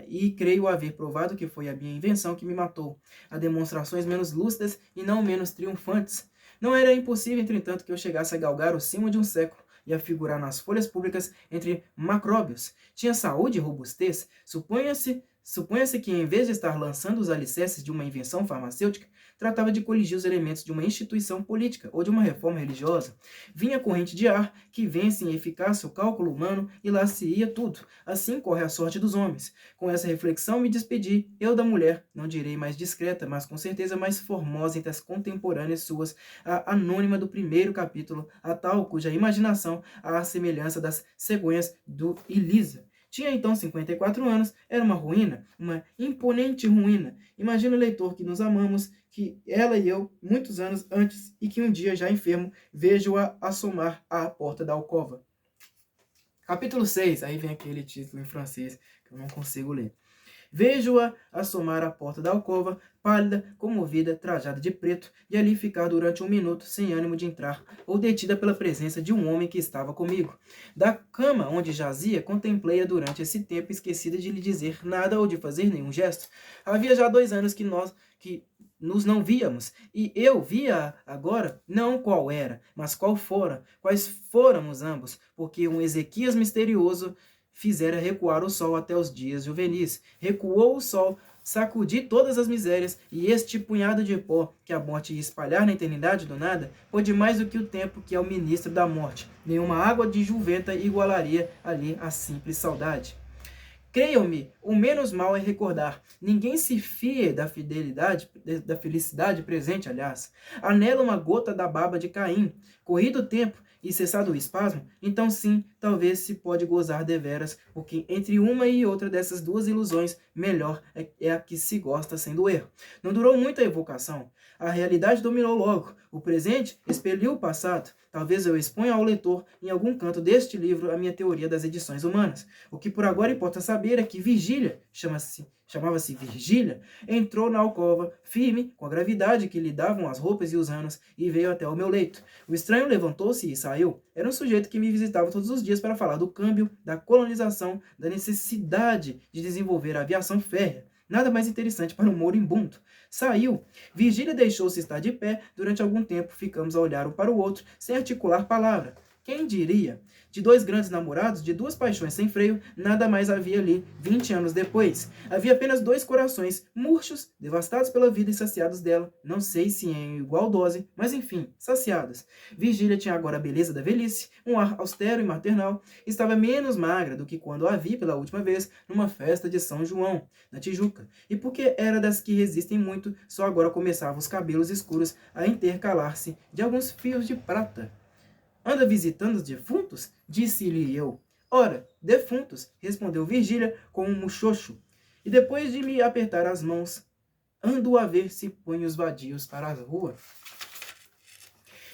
e creio haver provado que foi a minha invenção que me matou. Há demonstrações menos lúcidas e não menos triunfantes. Não era impossível, entretanto, que eu chegasse a galgar o cimo de um século e a figurar nas folhas públicas entre macróbios. Tinha saúde e robustez. Suponha-se que, em vez de estar lançando os alicerces de uma invenção farmacêutica, tratava de coligir os elementos de uma instituição política ou de uma reforma religiosa. Vinha corrente de ar que vence em eficácia o cálculo humano e lá se ia tudo. Assim corre a sorte dos homens. Com essa reflexão me despedi, eu da mulher, não direi mais discreta, mas com certeza mais formosa entre as contemporâneas suas, a anônima do primeiro capítulo, a tal cuja imaginação há a semelhança das cegonhas do Elisa. Tinha então 54 anos, era uma ruína, uma imponente ruína. Imagina o leitor que nos amamos, que ela e eu, muitos anos antes, e que um dia, já enfermo, vejo-a assomar à porta da alcova. Capítulo 6, aí vem aquele título em francês que eu não consigo ler. Vejo-a assomar à porta da alcova, pálida, comovida, trajada de preto, e ali ficar durante um minuto, sem ânimo de entrar, ou detida pela presença de um homem que estava comigo. Da cama onde jazia, contemplei-a durante esse tempo, esquecida de lhe dizer nada ou de fazer nenhum gesto. Havia já 2 anos que nos não víamos, e eu via agora, não qual era, mas qual fora, quais fôramos ambos, porque um Ezequias misterioso fizera recuar o sol até os dias juvenis. Recuou o sol, sacudi todas as misérias, e este punhado de pó que a morte ia espalhar na eternidade do nada, pôde mais do que o tempo que é o ministro da morte. Nenhuma água de juventa igualaria ali a simples saudade. Creiam-me, o menos mal é recordar. Ninguém se fie da felicidade presente, aliás. Anela uma gota da baba de Caim. Corrido o tempo e cessado o espasmo, então sim, talvez se pode gozar deveras, porque entre uma e outra dessas duas ilusões, melhor é a que se gosta sem doer. Não durou muito a evocação. A realidade dominou logo. O presente expeliu o passado. Talvez eu exponha ao leitor, em algum canto deste livro, a minha teoria das edições humanas. O que por agora importa saber é que Virgília, chamava-se Virgília, entrou na alcova, firme, com a gravidade que lhe davam as roupas e os anos, e veio até o meu leito. O estranho levantou-se e saiu. Era um sujeito que me visitava todos os dias para falar do câmbio, da colonização, da necessidade de desenvolver a aviação férrea. Nada mais interessante para um moribundo. Saiu. Virgília deixou-se estar de pé. Durante algum tempo ficamos a olhar um para o outro, sem articular palavra. Quem diria? De 2 grandes namorados, de 2 paixões sem freio, nada mais havia ali 20 anos depois. Havia apenas 2 corações, murchos, devastados pela vida e saciados dela. Não sei se em igual dose, mas enfim, saciados. Virgília tinha agora a beleza da velhice, um ar austero e maternal. Estava menos magra do que quando a vi pela última vez numa festa de São João, na Tijuca. E porque era das que resistem muito, só agora começavam os cabelos escuros a intercalar-se de alguns fios de prata. Anda visitando os defuntos? Disse-lhe eu. Ora, defuntos, respondeu Virgília com um muxoxo. E depois de me apertar as mãos, ando a ver se põe os vadios para a rua.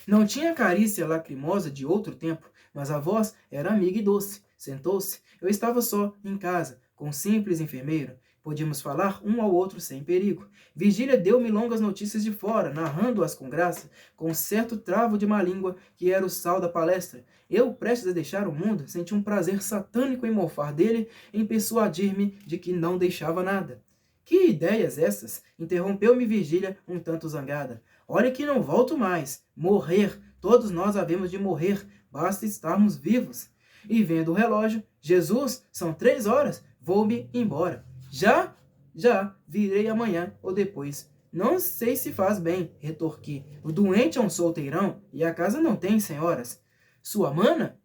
Não tinha carícia lacrimosa de outro tempo, mas a voz era amiga e doce. Sentou-se. Eu estava só, em casa. com um simples enfermeiro. Podíamos falar um ao outro sem perigo. Virgília deu-me longas notícias de fora, narrando-as com graça, com um certo travo de má língua que era o sal da palestra. Eu, prestes a deixar o mundo, senti um prazer satânico em mofar dele, em persuadir-me de que não deixava nada. Que ideias essas? Interrompeu-me Virgília, um tanto zangada. Olha que não volto mais. Morrer. Todos nós havemos de morrer. Basta estarmos vivos. E vendo o relógio, Jesus, são 3 horas. Vou-me embora. Já? Já. Virei amanhã ou depois. Não sei se faz bem, retorqui. O doente é um solteirão e a casa não tem senhoras. Sua mana?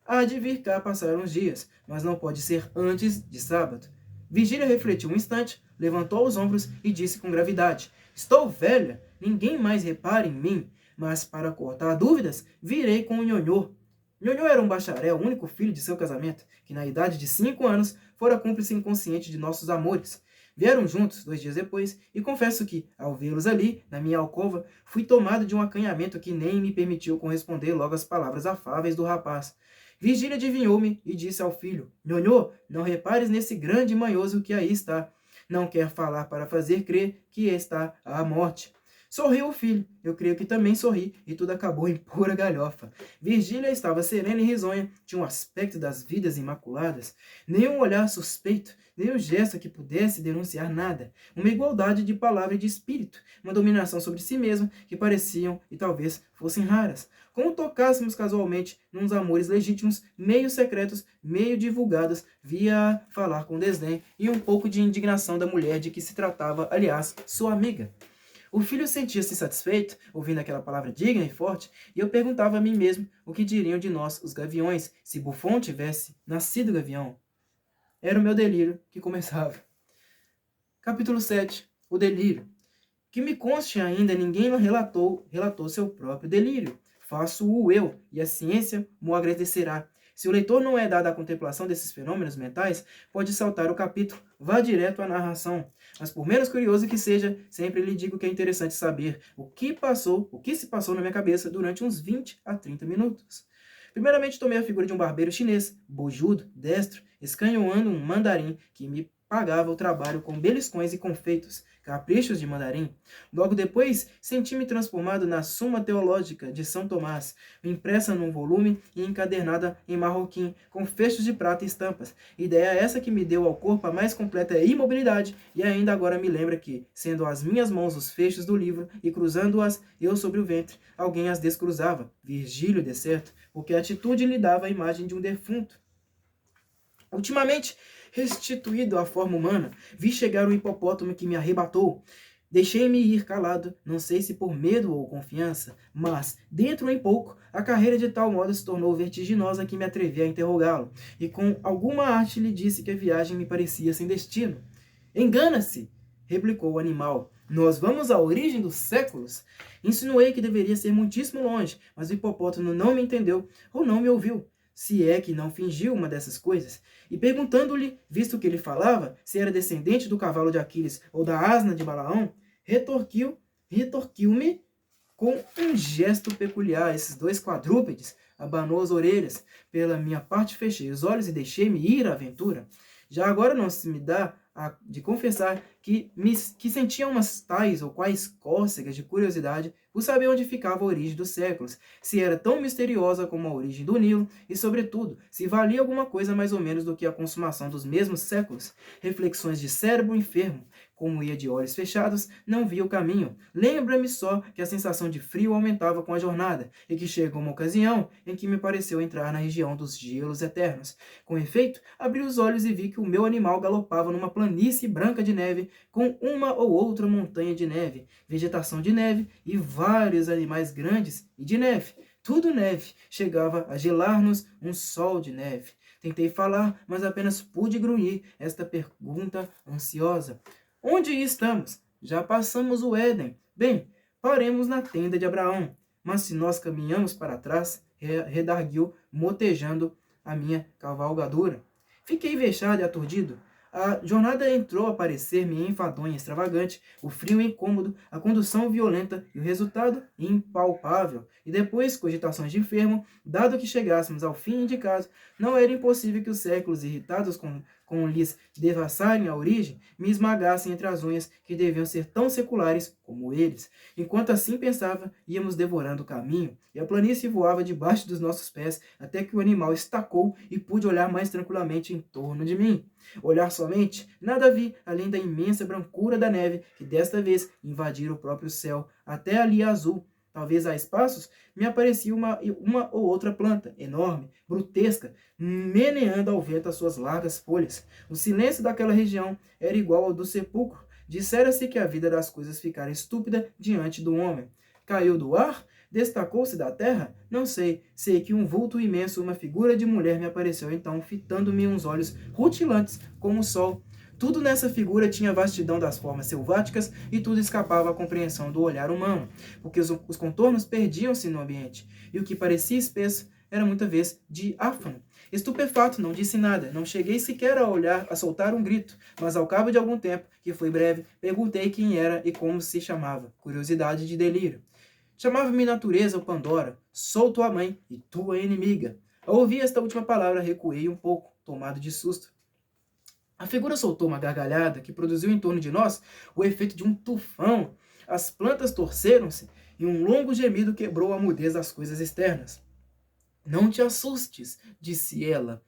Há de vir cá passar uns dias, mas não pode ser antes de sábado. Virgília refletiu um instante, levantou os ombros e disse com gravidade: Estou velha, ninguém mais repara em mim, mas para cortar dúvidas, virei com o Nhonhô. Nhonhô era um bacharel, único filho de seu casamento, que na idade de 5 anos fora cúmplice inconsciente de nossos amores. Vieram juntos 2 dias depois, e confesso que, ao vê-los ali, na minha alcova, fui tomado de um acanhamento que nem me permitiu corresponder logo às palavras afáveis do rapaz. Virgília adivinhou-me e disse ao filho: Nhonhô, não repares nesse grande manhoso que aí está. Não quer falar para fazer crer que está à morte. Sorriu o filho, eu creio que também sorri, e tudo acabou em pura galhofa. Virgília estava serena e risonha, tinha um aspecto das vidas imaculadas, nenhum olhar suspeito, nenhum gesto que pudesse denunciar nada, uma igualdade de palavra e de espírito, uma dominação sobre si mesma que pareciam e talvez fossem raras, como tocássemos casualmente nos amores legítimos, meio secretos, meio divulgados, via falar com desdém e um pouco de indignação da mulher de que se tratava, aliás, sua amiga. O filho sentia-se satisfeito, ouvindo aquela palavra digna e forte, e eu perguntava a mim mesmo o que diriam de nós, os gaviões, se Buffon tivesse nascido gavião. Era o meu delírio que começava. Capítulo 7. O delírio. Que me conste ainda, ninguém relatou seu próprio delírio. Faço-o eu, e a ciência mo agradecerá. Se o leitor não é dado à contemplação desses fenômenos mentais, pode saltar o capítulo, vá direto à narração. Mas por menos curioso que seja, sempre lhe digo que é interessante saber o que se passou na minha cabeça durante uns 20 a 30 minutos. Primeiramente tomei a figura de um barbeiro chinês, bojudo, destro, escanhoando um mandarim que me pagava o trabalho com beliscões e confeitos, caprichos de mandarim. Logo depois, senti-me transformado na Suma Teológica de São Tomás, impressa num volume e encadernada em marroquim, com fechos de prata e estampas. Ideia essa que me deu ao corpo a mais completa imobilidade, e ainda agora me lembra que, sendo as minhas mãos os fechos do livro, e cruzando-as eu sobre o ventre, alguém as descruzava, Virgílio de certo, porque a atitude lhe dava a imagem de um defunto. Ultimamente, restituído à forma humana, vi chegar o hipopótamo que me arrebatou. Deixei-me ir calado, não sei se por medo ou confiança, mas, dentro em pouco, a carreira de tal modo se tornou vertiginosa que me atrevi a interrogá-lo, e com alguma arte lhe disse que a viagem me parecia sem destino. Engana-se, replicou o animal. Nós vamos à origem dos séculos. Insinuei que deveria ser muitíssimo longe, mas o hipopótamo não me entendeu ou não me ouviu, se é que não fingiu uma dessas coisas, e perguntando-lhe, visto que ele falava, se era descendente do cavalo de Aquiles ou da asna de Balaão, retorquiu-me com um gesto peculiar. Esses 2 quadrúpedes, abanou as orelhas. Pela minha parte fechei os olhos e deixei-me ir à aventura. Já agora não se me dá de confessar que sentia umas tais ou quais cócegas de curiosidade por saber onde ficava a origem dos séculos, se era tão misteriosa como a origem do Nilo e, sobretudo, se valia alguma coisa mais ou menos do que a consumação dos mesmos séculos. Reflexões de cérebro enfermo. Como ia de olhos fechados, não via o caminho. Lembra-me só que a sensação de frio aumentava com a jornada, e que chegou uma ocasião em que me pareceu entrar na região dos gelos eternos. Com efeito, abri os olhos e vi que o meu animal galopava numa planície branca de neve, com uma ou outra montanha de neve, vegetação de neve e vários animais grandes e de neve. Tudo neve. Chegava a gelar-nos um sol de neve. Tentei falar, mas apenas pude grunhir esta pergunta ansiosa. Onde estamos? Já passamos o Éden. Bem, paremos na tenda de Abraão. Mas se nós caminhamos para trás, redarguiu, motejando a minha cavalgadura. Fiquei vexado e aturdido. A jornada entrou a parecer-me enfadonha e extravagante, o frio incômodo, a condução violenta e o resultado impalpável. E depois, cogitações de enfermo, dado que chegássemos ao fim indicado, não era impossível que os séculos, irritados com com lhes devassarem a origem, me esmagassem entre as unhas que deviam ser tão seculares como eles. Enquanto assim pensava, íamos devorando o caminho, e a planície voava debaixo dos nossos pés, até que o animal estacou e pude olhar mais tranquilamente em torno de mim. Olhar somente, nada vi além da imensa brancura da neve, que desta vez invadira o próprio céu, até ali azul. Talvez a espaços me aparecia uma ou outra planta, enorme, brutesca, meneando ao vento as suas largas folhas. O silêncio daquela região era igual ao do sepulcro. Dissera-se que a vida das coisas ficara estúpida diante do homem. Caiu do ar? Destacou-se da terra? Não sei. Sei que um vulto imenso, uma figura de mulher me apareceu então, fitando-me uns olhos rutilantes como o sol. Tudo nessa figura tinha a vastidão das formas selváticas e tudo escapava à compreensão do olhar humano, porque os contornos perdiam-se no ambiente, e o que parecia espesso era muita vez diáfano. Estupefato, não disse nada, não cheguei sequer a soltar um grito, mas ao cabo de algum tempo, que foi breve, perguntei quem era e como se chamava, curiosidade de delírio. Chamava-me natureza ou Pandora, sou tua mãe e tua inimiga. Ao ouvir esta última palavra, recuei um pouco, tomado de susto. A figura soltou uma gargalhada que produziu em torno de nós o efeito de um tufão. As plantas torceram-se e um longo gemido quebrou a mudez das coisas externas. Não te assustes, disse ela.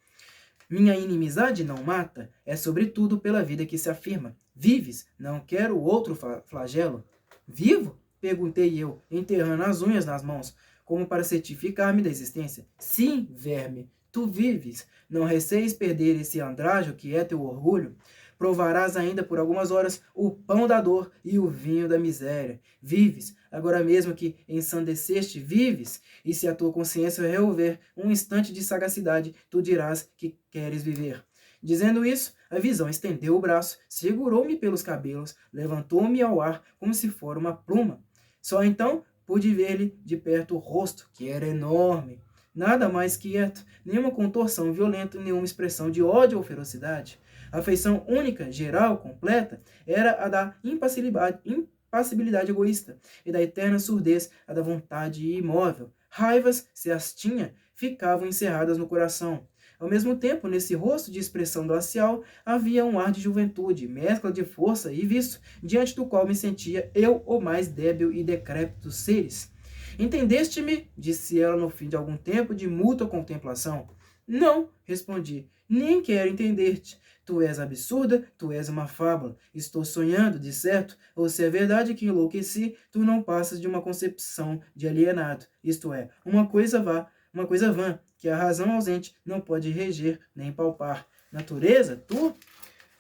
Minha inimizade não mata, é sobretudo pela vida que se afirma. Vives, não quero outro flagelo. Vivo? Perguntei eu, enterrando as unhas nas mãos, como para certificar-me da existência. Sim, verme, tu vives. Não receis perder esse andrajo que é teu orgulho. Provarás ainda por algumas horas o pão da dor e o vinho da miséria. Vives, agora mesmo que ensandeceste, vives, e se a tua consciência revolver um instante de sagacidade, tu dirás que queres viver. Dizendo isso, a visão estendeu o braço, segurou-me pelos cabelos, levantou-me ao ar como se fora uma pluma. Só então pude ver-lhe de perto o rosto, que era enorme. Nada mais quieto, nenhuma contorção violenta, nenhuma expressão de ódio ou ferocidade. A feição única, geral, completa, era a da impassibilidade egoísta, e da eterna surdez, a da vontade imóvel. Raivas, se as tinha, ficavam encerradas no coração. Ao mesmo tempo, nesse rosto de expressão glacial, havia um ar de juventude, mescla de força e vício, diante do qual me sentia eu o mais débil e decrépito dos seres. Entendeste-me? Disse ela no fim de algum tempo de mútua contemplação. Não, respondi, nem quero entender-te. Tu és absurda, tu és uma fábula. Estou sonhando, de certo, ou se é verdade que enlouqueci, tu não passas de uma concepção de alienado, isto é, uma coisa vã, que a razão ausente não pode reger nem palpar. Natureza? Tu?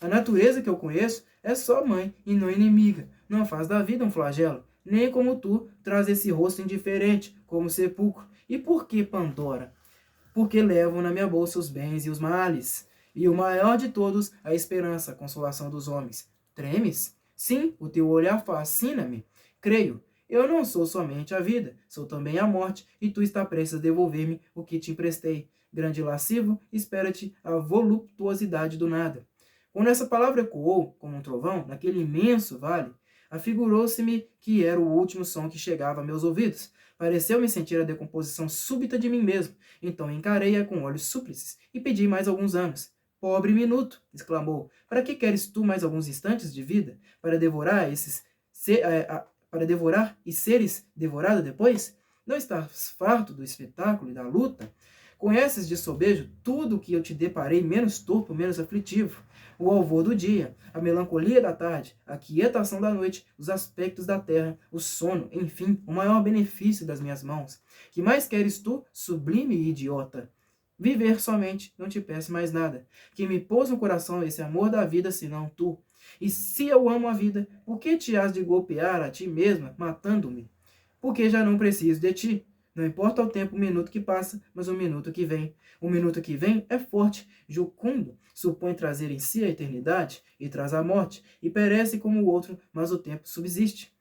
A natureza que eu conheço é só mãe e não inimiga. Não faz da vida um flagelo. Nem como tu traz esse rosto indiferente, como sepulcro. E por que Pandora? Porque levo na minha bolsa os bens e os males. E o maior de todos, a esperança, a consolação dos homens. Tremes? Sim, o teu olhar fascina-me. Creio. Eu não sou somente a vida, sou também a morte, e tu está prestes a devolver-me o que te emprestei. Grande lascivo, espera-te a voluptuosidade do nada. Quando essa palavra ecoou, como um trovão, naquele imenso vale, afigurou-se-me que era o último som que chegava a meus ouvidos. Pareceu-me sentir a decomposição súbita de mim mesmo, então encarei-a com olhos súplices e pedi mais alguns anos. Pobre minuto, exclamou, para que queres tu mais alguns instantes de vida? Para devorar e seres devorado depois? Não estás farto do espetáculo e da luta? Conheces de sobejo tudo o que eu te deparei menos torpe, menos aflitivo. O alvor do dia, a melancolia da tarde, a quietação da noite, os aspectos da terra, o sono, enfim, o maior benefício das minhas mãos. Que mais queres tu, sublime e idiota? Viver somente, não te peço mais nada. Que me pôs no coração esse amor da vida, senão tu. E se eu amo a vida, por que te has de golpear a ti mesma, matando-me? Porque já não preciso de ti. Não importa o tempo, o minuto que passa, mas o minuto que vem. O minuto que vem é forte, jucundo, supõe trazer em si a eternidade e traz a morte, e perece como o outro, mas o tempo subsiste.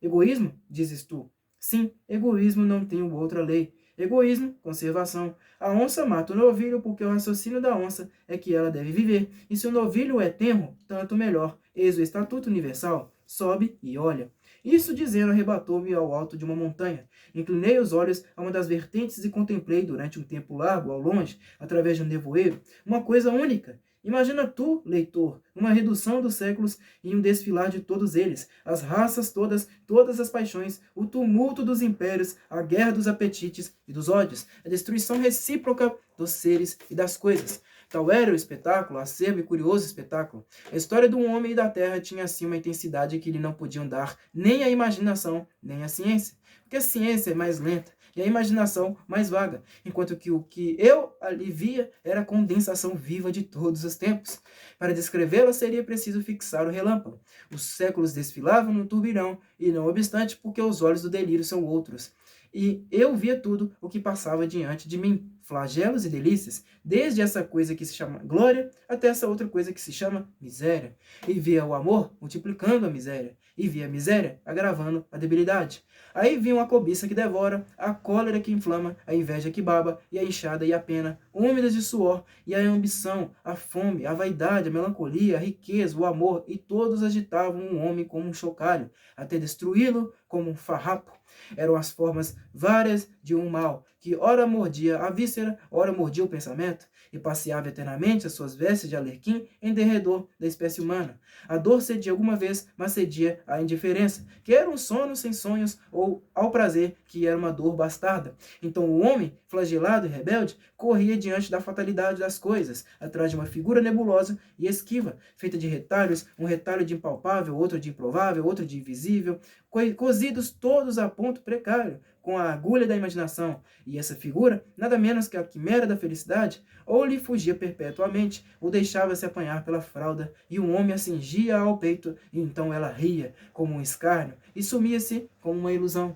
Egoísmo, dizes tu? Sim, egoísmo não tem outra lei. Egoísmo, conservação. A onça mata o novilho porque o raciocínio da onça é que ela deve viver. E se o novilho é tenro, tanto melhor. Eis o estatuto universal. Sobe e olha. Isso dizendo, arrebatou-me ao alto de uma montanha. Inclinei os olhos a uma das vertentes e contemplei durante um tempo largo, ao longe, através de um nevoeiro, uma coisa única. Imagina tu, leitor, uma redução dos séculos e um desfilar de todos eles, as raças todas, todas as paixões, o tumulto dos impérios, a guerra dos apetites e dos ódios, a destruição recíproca dos seres e das coisas. Tal era o espetáculo, acerbo e curioso espetáculo. A história do homem e da terra tinha assim uma intensidade que lhe não podiam dar nem a imaginação, nem a ciência. Porque a ciência é mais lenta e a imaginação mais vaga, enquanto que o que eu ali via era a condensação viva de todos os tempos. Para descrevê-la seria preciso fixar o relâmpago. Os séculos desfilavam no turbilhão, e não obstante, porque os olhos do delírio são outros. E eu via tudo o que passava diante de mim, flagelos e delícias, desde essa coisa que se chama glória até essa outra coisa que se chama miséria. E via o amor multiplicando a miséria, e via a miséria agravando a debilidade. Aí vinha a cobiça que devora, a cólera que inflama, a inveja que baba, e a enxada e a pena, úmidas de suor, e a ambição, a fome, a vaidade, a melancolia, a riqueza, o amor, e todos agitavam um homem como um chocalho, até destruí-lo como um farrapo. Eram as formas várias de um mal, que ora mordia a víscera, ora mordia o pensamento, e passeava eternamente as suas vestes de alerquim em derredor da espécie humana. A dor cedia alguma vez, mas cedia à indiferença, que era um sono sem sonhos, ou ao prazer, que era uma dor bastarda. Então o homem, flagelado e rebelde, corria diante da fatalidade das coisas, atrás de uma figura nebulosa e esquiva, feita de retalhos, um retalho de impalpável, outro de improvável, outro de invisível, cozidos todos a ponto precário, com a agulha da imaginação, e essa figura, nada menos que a quimera da felicidade, ou lhe fugia perpetuamente, ou deixava-se apanhar pela fralda, e um homem a cingia ao peito, e então ela ria, como um escárnio, e sumia-se como uma ilusão.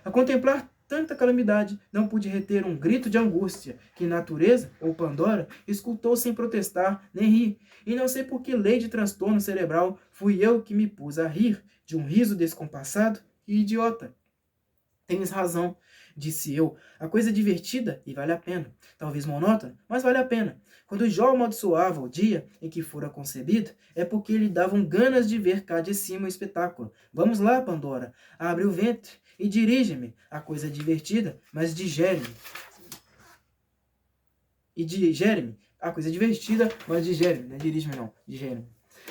A contemplar tanta calamidade, não pude reter um grito de angústia, que natureza, ou Pandora, escutou sem protestar nem rir, e não sei por que lei de transtorno cerebral fui eu que me pus a rir, de um riso descompassado e idiota. Tens razão, disse eu. A coisa é divertida e vale a pena. Talvez monótona, mas vale a pena. Quando Jó amaldiçoava o dia em que fora concebido, é porque lhe davam ganas de ver cá de cima o espetáculo. Vamos lá, Pandora, abre o ventre e dirige-me. A coisa é divertida, mas digere-me. E digere-me. A coisa é divertida, mas digere-me. Não é dirige-me não, digere-me.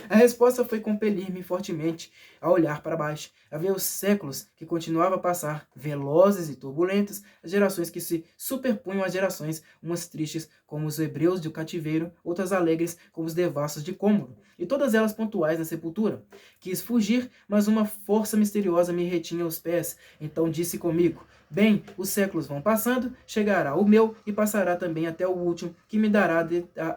A resposta foi compelir-me fortemente a olhar para baixo, a ver os séculos que continuavam a passar, velozes e turbulentos, as gerações que se superpunham às gerações, umas tristes como os hebreus do cativeiro, outras alegres como os devassos de Cômoro, e todas elas pontuais na sepultura. Quis fugir, mas uma força misteriosa me retinha os pés, então disse comigo: bem, os séculos vão passando, chegará o meu e passará também até o último, que me dará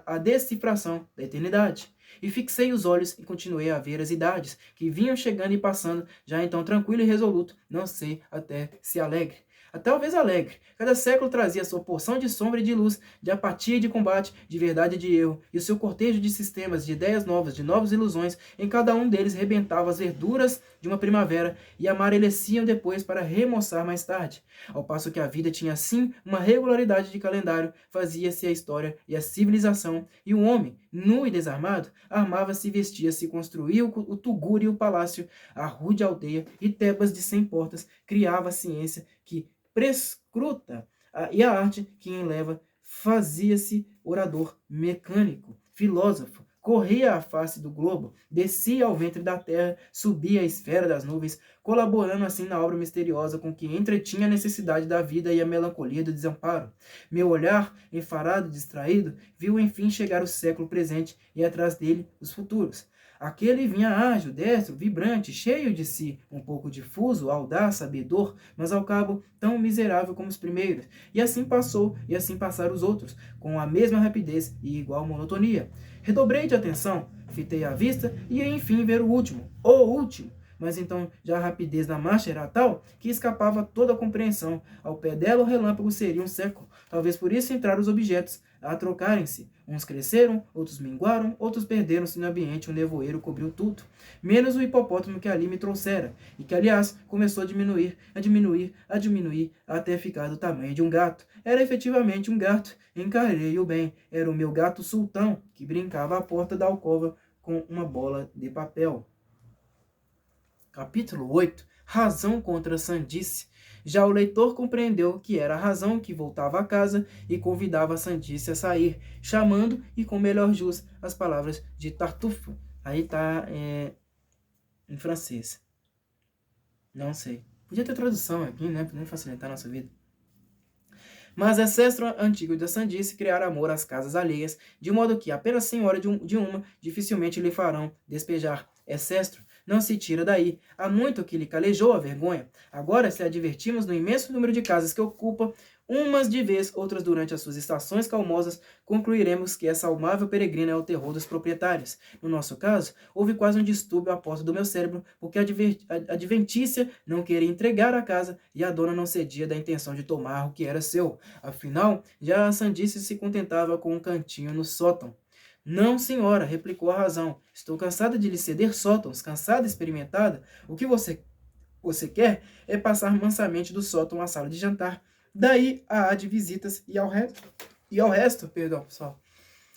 a decifração da eternidade. E fixei os olhos e continuei a ver as idades, que vinham chegando e passando, já então tranquilo e resoluto, não sei até se alegre. Talvez alegre. Cada século trazia sua porção de sombra e de luz, de apatia e de combate, de verdade e de erro, e o seu cortejo de sistemas, de ideias novas, de novas ilusões, em cada um deles rebentava as verduras de uma primavera e amareleciam depois para remoçar mais tarde. Ao passo que a vida tinha assim uma regularidade de calendário, fazia-se a história e a civilização, e o homem, nu e desarmado, armava-se, vestia-se, construía o tugure e o palácio, a rude aldeia e Tebas de 100 portas, criava a ciência que prescruta e a arte que enleva, fazia-se orador mecânico, filósofo, corria a face do globo, descia ao ventre da terra, subia a esfera das nuvens, colaborando assim na obra misteriosa com que entretinha a necessidade da vida e a melancolia do desamparo. Meu olhar, enfarado e distraído, viu enfim chegar o século presente e atrás dele os futuros. Aquele vinha ágil, destro, vibrante, cheio de si, um pouco difuso, audaz, sabedor, mas ao cabo tão miserável como os primeiros. E assim passou, e assim passaram os outros, com a mesma rapidez e igual monotonia. Redobrei de atenção, fitei a vista e ia enfim ver o último, mas então já a rapidez da marcha era tal que escapava toda a compreensão. Ao pé dela o relâmpago seria um século. Talvez por isso entraram os objetos a trocarem-se. Uns cresceram, outros minguaram, outros perderam-se no ambiente, o nevoeiro cobriu tudo. Menos o hipopótamo que ali me trouxera, e que, aliás, começou a diminuir, até ficar do tamanho de um gato. Era efetivamente um gato. Encarei-o bem. Era o meu gato sultão, que brincava à porta da alcova com uma bola de papel. Capítulo 8. Razão contra a sandice. Já o leitor compreendeu que era a razão que voltava a casa e convidava a Sandice a sair, chamando e com melhor jus as palavras de Tartufo. Aí tá em francês. Não sei. Podia ter tradução aqui, né? Pra facilitar a nossa vida. Mas ancestro antigo da Sandice criara amor às casas alheias, de modo que apenas senhora de uma dificilmente lhe farão despejar. Ancestro não se tira daí. Há muito que lhe calejou a vergonha. Agora, se advertimos no imenso número de casas que ocupa, umas de vez, outras durante as suas estações calmosas, concluiremos que essa almável peregrina é o terror dos proprietários. No nosso caso, houve quase um distúrbio à porta do meu cérebro, porque a adventícia não queria entregar a casa e a dona não cedia da intenção de tomar o que era seu. Afinal, já a Sandice se contentava com um cantinho no sótão. Não, senhora, replicou a razão. Estou cansada de lhe ceder sótãos, cansada, experimentada. O que você quer é passar mansamente do sótão à sala de jantar. Daí a de visitas e ao resto, perdão, pessoal.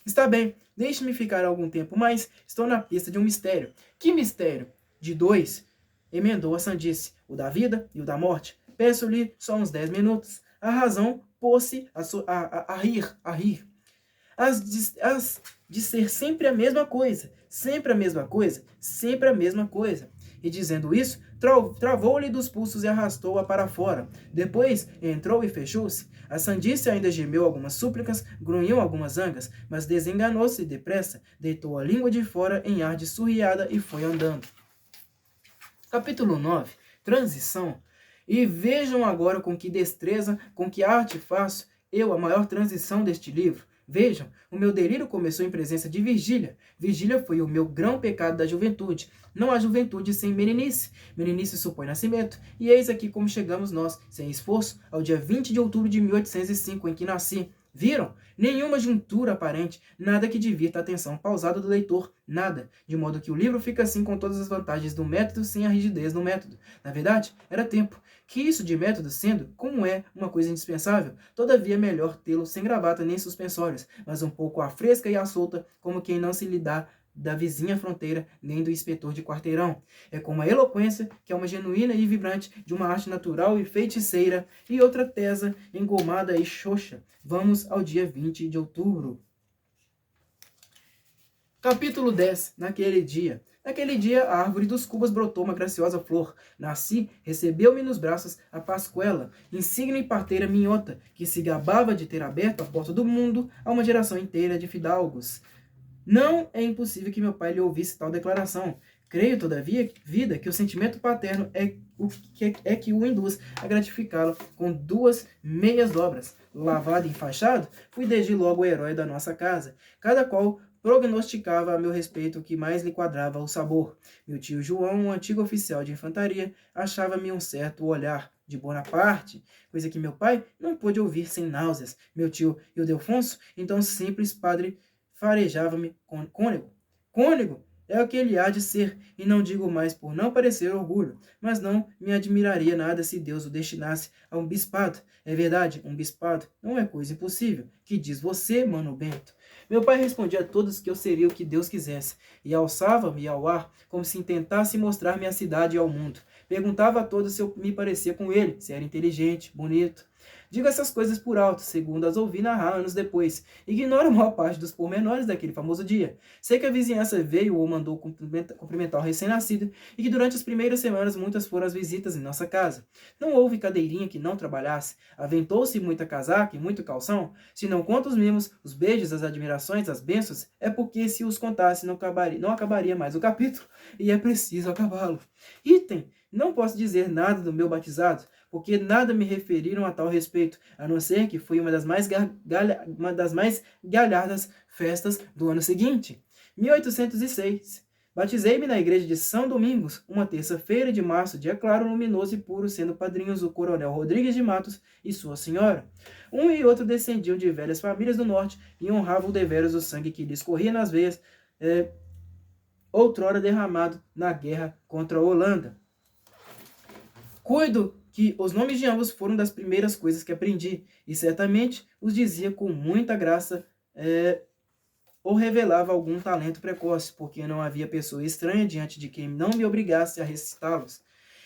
Está bem, deixe-me ficar algum tempo mais. Estou na pista de um mistério. Que mistério? De dois, emendou a Sandice, o da vida e o da morte. Peço-lhe só uns 10 minutos. A razão pôs-se a rir. As de ser sempre a mesma coisa, sempre a mesma coisa, sempre a mesma coisa. E dizendo isso, travou-lhe dos pulsos e arrastou-a para fora. Depois entrou e fechou-se. A Sandice ainda gemeu algumas súplicas, grunhiu algumas zangas, mas desenganou-se depressa, deitou a língua de fora em ar de surriada e foi andando. Capítulo 9. Transição. E vejam agora com que destreza, com que arte faço eu a maior transição deste livro. Vejam, o meu delírio começou em presença de Virgília. Virgília foi o meu grão pecado da juventude. Não há juventude sem meninice. Meninice supõe nascimento. E eis aqui como chegamos nós, sem esforço, ao dia 20 de outubro de 1805, em que nasci. Viram? Nenhuma juntura aparente, nada que divirta a atenção pausada do leitor, nada. De modo que o livro fica assim com todas as vantagens do método sem a rigidez do método. Na verdade, era tempo. Que isso de método sendo, como é, uma coisa indispensável, todavia é melhor tê-lo sem gravata nem suspensórios, mas um pouco à fresca e à solta, como quem não se lhe dá da vizinha fronteira, nem do inspetor de quarteirão. É como a eloquência, que é uma genuína e vibrante de uma arte natural e feiticeira, e outra tesa, engomada e xoxa. Vamos ao dia 20 de outubro. Capítulo 10. Naquele dia, a árvore dos cubas brotou uma graciosa flor. Nasci, recebeu-me nos braços a Pascuela, insigne e parteira minhota, que se gabava de ter aberto a porta do mundo a uma geração inteira de fidalgos. Não é impossível que meu pai lhe ouvisse tal declaração. Creio, todavia, vida, que o sentimento paterno é que o induz a gratificá-lo com 2 meias dobras. Lavado e enfaixado, fui desde logo o herói da nossa casa, cada qual prognosticava a meu respeito o que mais lhe quadrava o sabor. Meu tio João, um antigo oficial de infantaria, achava-me um certo olhar de Bonaparte, coisa que meu pai não pôde ouvir sem náuseas. Meu tio Ildefonso, então simples padre, farejava-me cônego. Cônego é o que ele há de ser, e não digo mais por não parecer orgulho, mas não me admiraria nada se Deus o destinasse a um bispado. É verdade, um bispado não é coisa impossível. Que diz você, Mano Bento? Meu pai respondia a todos que eu seria o que Deus quisesse, e alçava-me ao ar como se tentasse mostrar-me à cidade e ao mundo. Perguntava a todos se eu me parecia com ele, se era inteligente, bonito. Digo essas coisas por alto, segundo as ouvi narrar anos depois. Ignoro a maior parte dos pormenores daquele famoso dia. Sei que a vizinhança veio ou mandou cumprimentar o recém-nascido e que durante as primeiras semanas muitas foram as visitas em nossa casa. Não houve cadeirinha que não trabalhasse. Aventou-se muita casaca e muito calção. Se não conta os mimos, os beijos, as admirações, as bênçãos, é porque se os contasse não acabaria mais o capítulo e é preciso acabá-lo. Item, não posso dizer nada do meu batizado, porque nada me referiram a tal respeito, a não ser que foi uma das mais galhardas festas do ano seguinte. 1806. Batizei-me na igreja de São Domingos, uma terça-feira de março, dia claro, luminoso e puro, sendo padrinhos o coronel Rodrigues de Matos e sua senhora. Um e outro descendiam de velhas famílias do norte e honravam deveras o sangue que lhes corria nas veias, outrora derramado na guerra contra a Holanda. Cuido que os nomes de ambos foram das primeiras coisas que aprendi, e certamente os dizia com muita graça, ou revelava algum talento precoce, porque não havia pessoa estranha diante de quem não me obrigasse a recitá-los.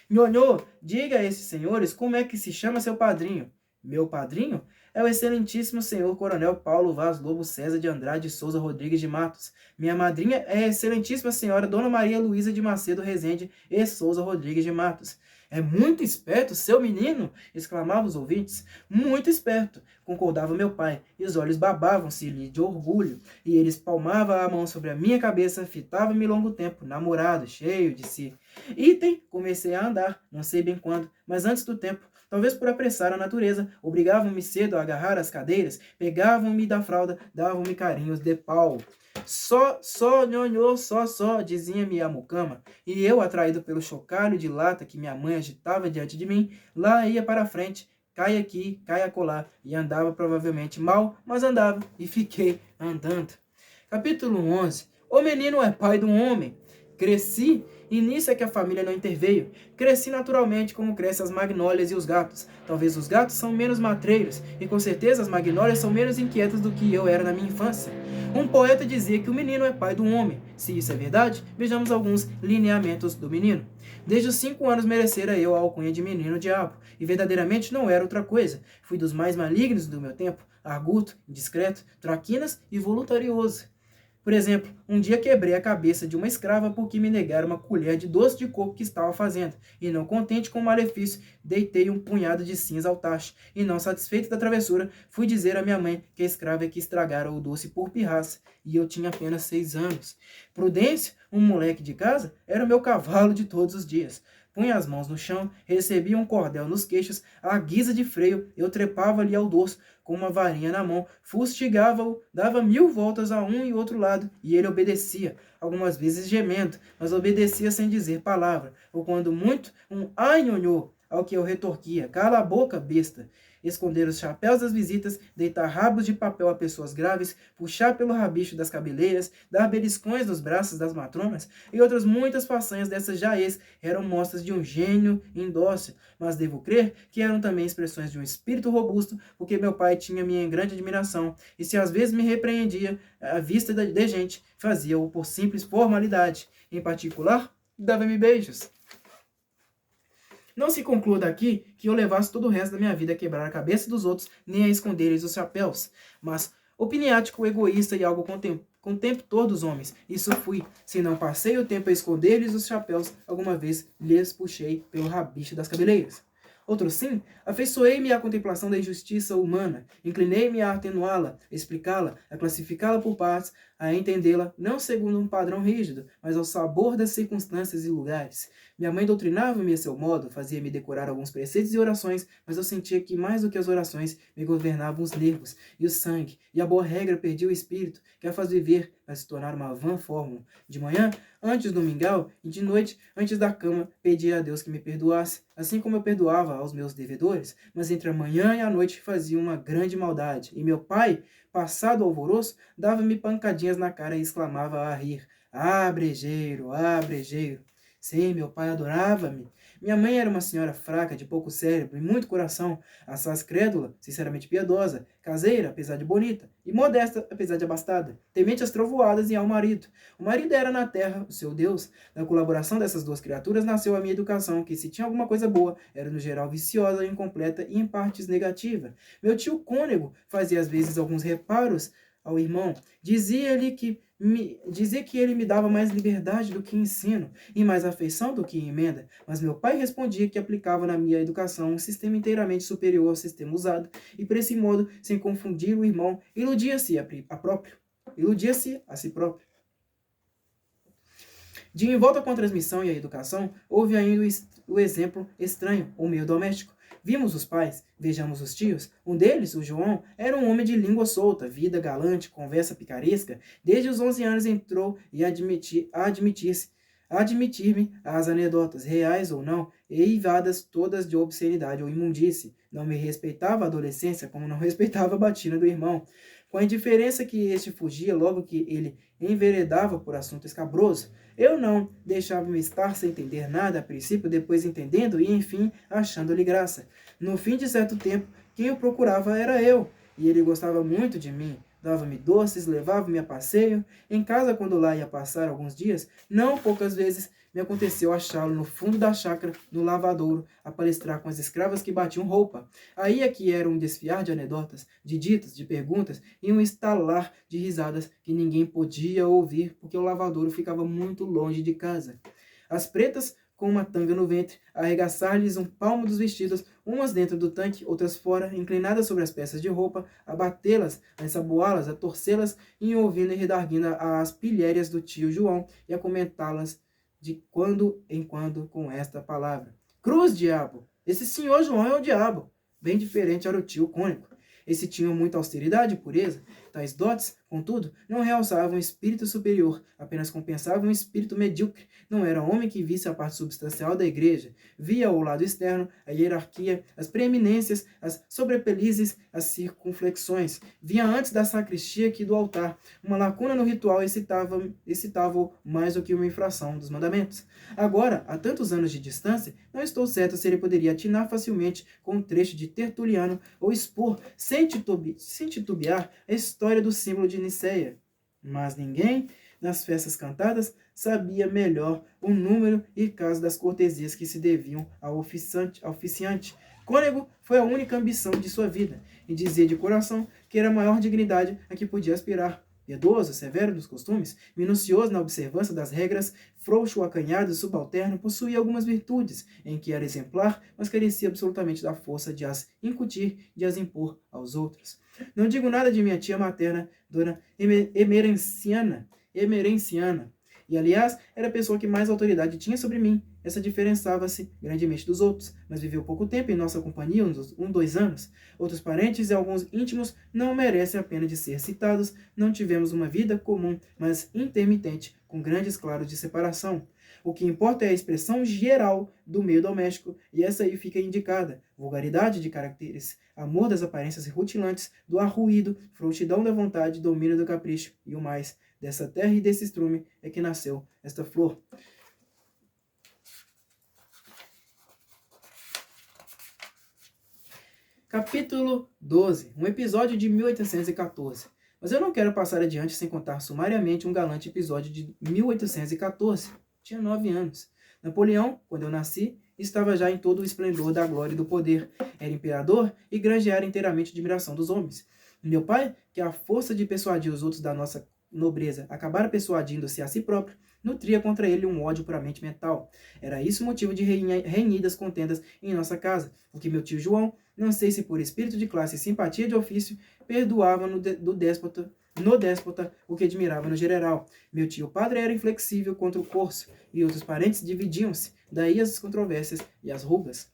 Nhonhô, diga a esses senhores como é que se chama seu padrinho. Meu padrinho é o excelentíssimo senhor coronel Paulo Vaz Lobo César de Andrade Souza Rodrigues de Matos. Minha madrinha é a excelentíssima senhora Dona Maria Luísa de Macedo Rezende e Souza Rodrigues de Matos. É muito esperto, seu menino! Exclamavam os ouvintes. Muito esperto, concordava meu pai, e os olhos babavam-se-lhe de orgulho, e ele espalmava a mão sobre a minha cabeça, fitava-me longo tempo, namorado, cheio de si. Item, comecei a andar, não sei bem quando, mas antes do tempo, talvez por apressar a natureza, obrigavam-me cedo a agarrar as cadeiras, pegavam-me da fralda, davam-me carinhos de pau. Nhonhô, só, dizia-me a mucama, e eu, atraído pelo chocalho de lata que minha mãe agitava diante de mim, lá ia para a frente, cai aqui, cai acolá, e andava provavelmente mal, mas andava, e fiquei andando. Capítulo 11. O menino é pai de um homem. Cresci, e nisso é que a família não interveio. Cresci naturalmente como crescem as magnólias e os gatos. Talvez os gatos são menos matreiros, e com certeza as magnólias são menos inquietas do que eu era na minha infância. Um poeta dizia que o menino é pai do homem. Se isso é verdade, vejamos alguns lineamentos do menino. Desde os 5 anos merecera eu a alcunha de menino diabo, e verdadeiramente não era outra coisa. Fui dos mais malignos do meu tempo, arguto, indiscreto, traquinas e voluntarioso. Por exemplo, um dia quebrei a cabeça de uma escrava porque me negaram uma colher de doce de coco que estava fazendo, e não contente com o malefício, deitei um punhado de cinza ao tacho, e não satisfeito da travessura, fui dizer à minha mãe que a escrava é que estragara o doce por pirraça, e eu tinha apenas 6 anos. Prudêncio, um moleque de casa, era o meu cavalo de todos os dias. Punha as mãos no chão, recebia um cordel nos queixos, à guisa de freio, eu trepava-lhe ao dorso, com uma varinha na mão, fustigava-o, dava 1000 voltas a um e outro lado, e ele obedecia, algumas vezes gemendo, mas obedecia sem dizer palavra, ou quando muito, um ai nhonhô, ao que eu retorquia, cala a boca, besta. Esconder os chapéus das visitas, deitar rabos de papel a pessoas graves, puxar pelo rabicho das cabeleiras, dar beliscões nos braços das matronas, e outras muitas façanhas dessas jaez eram mostras de um gênio indócil, mas devo crer que eram também expressões de um espírito robusto, porque meu pai tinha minha grande admiração, e se às vezes me repreendia à vista de gente, fazia-o por simples formalidade. Em particular, dava-me beijos. Não se conclua daqui que eu levasse todo o resto da minha vida a quebrar a cabeça dos outros, nem a esconder-lhes os chapéus, mas opiniático, egoísta e algo contemptor dos homens. Isso fui, se não passei o tempo a esconder-lhes os chapéus, alguma vez lhes puxei pelo rabicho das cabeleiras. Outro sim, afeiçoei-me à contemplação da injustiça humana, inclinei-me a atenuá-la, a explicá-la, a classificá-la por partes, a entendê-la não segundo um padrão rígido, mas ao sabor das circunstâncias e lugares. Minha mãe doutrinava-me a seu modo, fazia-me decorar alguns preceitos e orações, mas eu sentia que mais do que as orações me governavam os nervos e o sangue, e a boa regra perdia o espírito, que a faz viver, para se tornar uma vã fórmula. De manhã, antes do mingau, e de noite, antes da cama, pedia a Deus que me perdoasse, assim como eu perdoava aos meus devedores, mas entre a manhã e a noite fazia uma grande maldade, e meu pai, passado alvoroço, dava-me pancadinhas na cara e exclamava a rir: "Ah, brejeiro, ah, brejeiro!" Sim, meu pai adorava-me. Minha mãe era uma senhora fraca, de pouco cérebro e muito coração, assaz crédula, sinceramente piedosa, caseira, apesar de bonita, e modesta, apesar de abastada, temente às trovoadas e ao marido. O marido era na terra o seu Deus. Da colaboração dessas duas criaturas nasceu a minha educação, que se tinha alguma coisa boa, era no geral viciosa, incompleta e em partes negativa. Meu tio cônego fazia às vezes alguns reparos ao irmão, dizia que ele me dava mais liberdade do que ensino, e mais afeição do que emenda, mas meu pai respondia que aplicava na minha educação um sistema inteiramente superior ao sistema usado, e por esse modo, sem confundir o irmão, iludia-se a si próprio. De em volta com a transmissão e a educação, houve ainda o exemplo estranho, o meio doméstico. Vimos os pais, vejamos os tios. Um deles, o João, era um homem de língua solta, vida galante, conversa picaresca. Desde os 11 anos entrou e admitir-me as anedotas, reais ou não, eivadas todas de obscenidade ou imundície. Não me respeitava a adolescência, como não respeitava a batina do irmão. Com a indiferença que este fugia logo que ele enveredava por assunto escabroso, eu não deixava-me estar sem entender nada a princípio, depois entendendo e, enfim, achando-lhe graça. No fim de certo tempo, quem o procurava era eu, e ele gostava muito de mim. Dava-me doces, levava-me a passeio. Em casa, quando lá ia passar alguns dias, não poucas vezes me aconteceu achá-lo no fundo da chácara, no lavadouro, a palestrar com as escravas que batiam roupa. Aí é que era um desfiar de anedotas, de ditos, de perguntas e um estalar de risadas que ninguém podia ouvir porque o lavadouro ficava muito longe de casa. As pretas, com uma tanga no ventre, a arregaçar-lhes um palmo dos vestidos, umas dentro do tanque, outras fora, inclinadas sobre as peças de roupa, a batê-las, a ensaboá-las, a torcê-las, e ouvindo e redarguindo as pilhérias do tio João e a comentá-las de quando em quando com esta palavra: Cruz, diabo! Esse senhor João é o diabo! Bem diferente era o tio cônico. Esse tinha muita austeridade e pureza. Tais dotes, contudo, não realçavam um espírito superior, apenas compensavam um espírito medíocre. Não era homem que visse a parte substancial da igreja. Via o lado externo, a hierarquia, as preeminências, as sobrepelizes, as circunflexões. Via antes da sacristia que do altar. Uma lacuna no ritual excitava-o mais do que uma infração dos mandamentos. Agora, a tantos anos de distância, não estou certo se ele poderia atinar facilmente com um trecho de Tertuliano ou expor, sem titubear, a história do símbolo de Niceia. Mas ninguém, nas festas cantadas, sabia melhor o número e caso das cortesias que se deviam ao oficiante. Cônego foi a única ambição de sua vida, e dizia de coração que era a maior dignidade a que podia aspirar. Piedoso, severo nos costumes, minucioso na observância das regras, frouxo, acanhado e subalterno, possuía algumas virtudes, em que era exemplar, mas carecia absolutamente da força de as incutir, de as impor aos outros. Não digo nada de minha tia materna, dona Emerenciana, e aliás, era a pessoa que mais autoridade tinha sobre mim. Essa diferençava-se grandemente dos outros, mas viveu pouco tempo em nossa companhia, 2 anos. Outros parentes e alguns íntimos não merecem a pena de ser citados. Não tivemos uma vida comum, mas intermitente, com grandes claros de separação. O que importa é a expressão geral do meio doméstico, e essa aí fica indicada: vulgaridade de caracteres, amor das aparências rutilantes, do arruído, frouxidão da vontade, domínio do capricho e o mais. Dessa terra e desse estrume é que nasceu esta flor. Capítulo 12. Um episódio de 1814. Mas eu não quero passar adiante sem contar sumariamente um galante episódio de 1814. Tinha 9 anos. Napoleão, quando eu nasci, estava já em todo o esplendor da glória e do poder. Era imperador e granjeara inteiramente a admiração dos homens. Meu pai, que a força de persuadir os outros da nossa nobreza acabara persuadindo-se a si próprio, nutria contra ele um ódio puramente mental. Era isso motivo de renhidas contendas em nossa casa, o que meu tio João, não sei se por espírito de classe e simpatia de ofício, perdoava no déspota o que admirava no general. Meu tio padre era inflexível contra o corso, e outros parentes dividiam-se, daí as controvérsias e as rugas.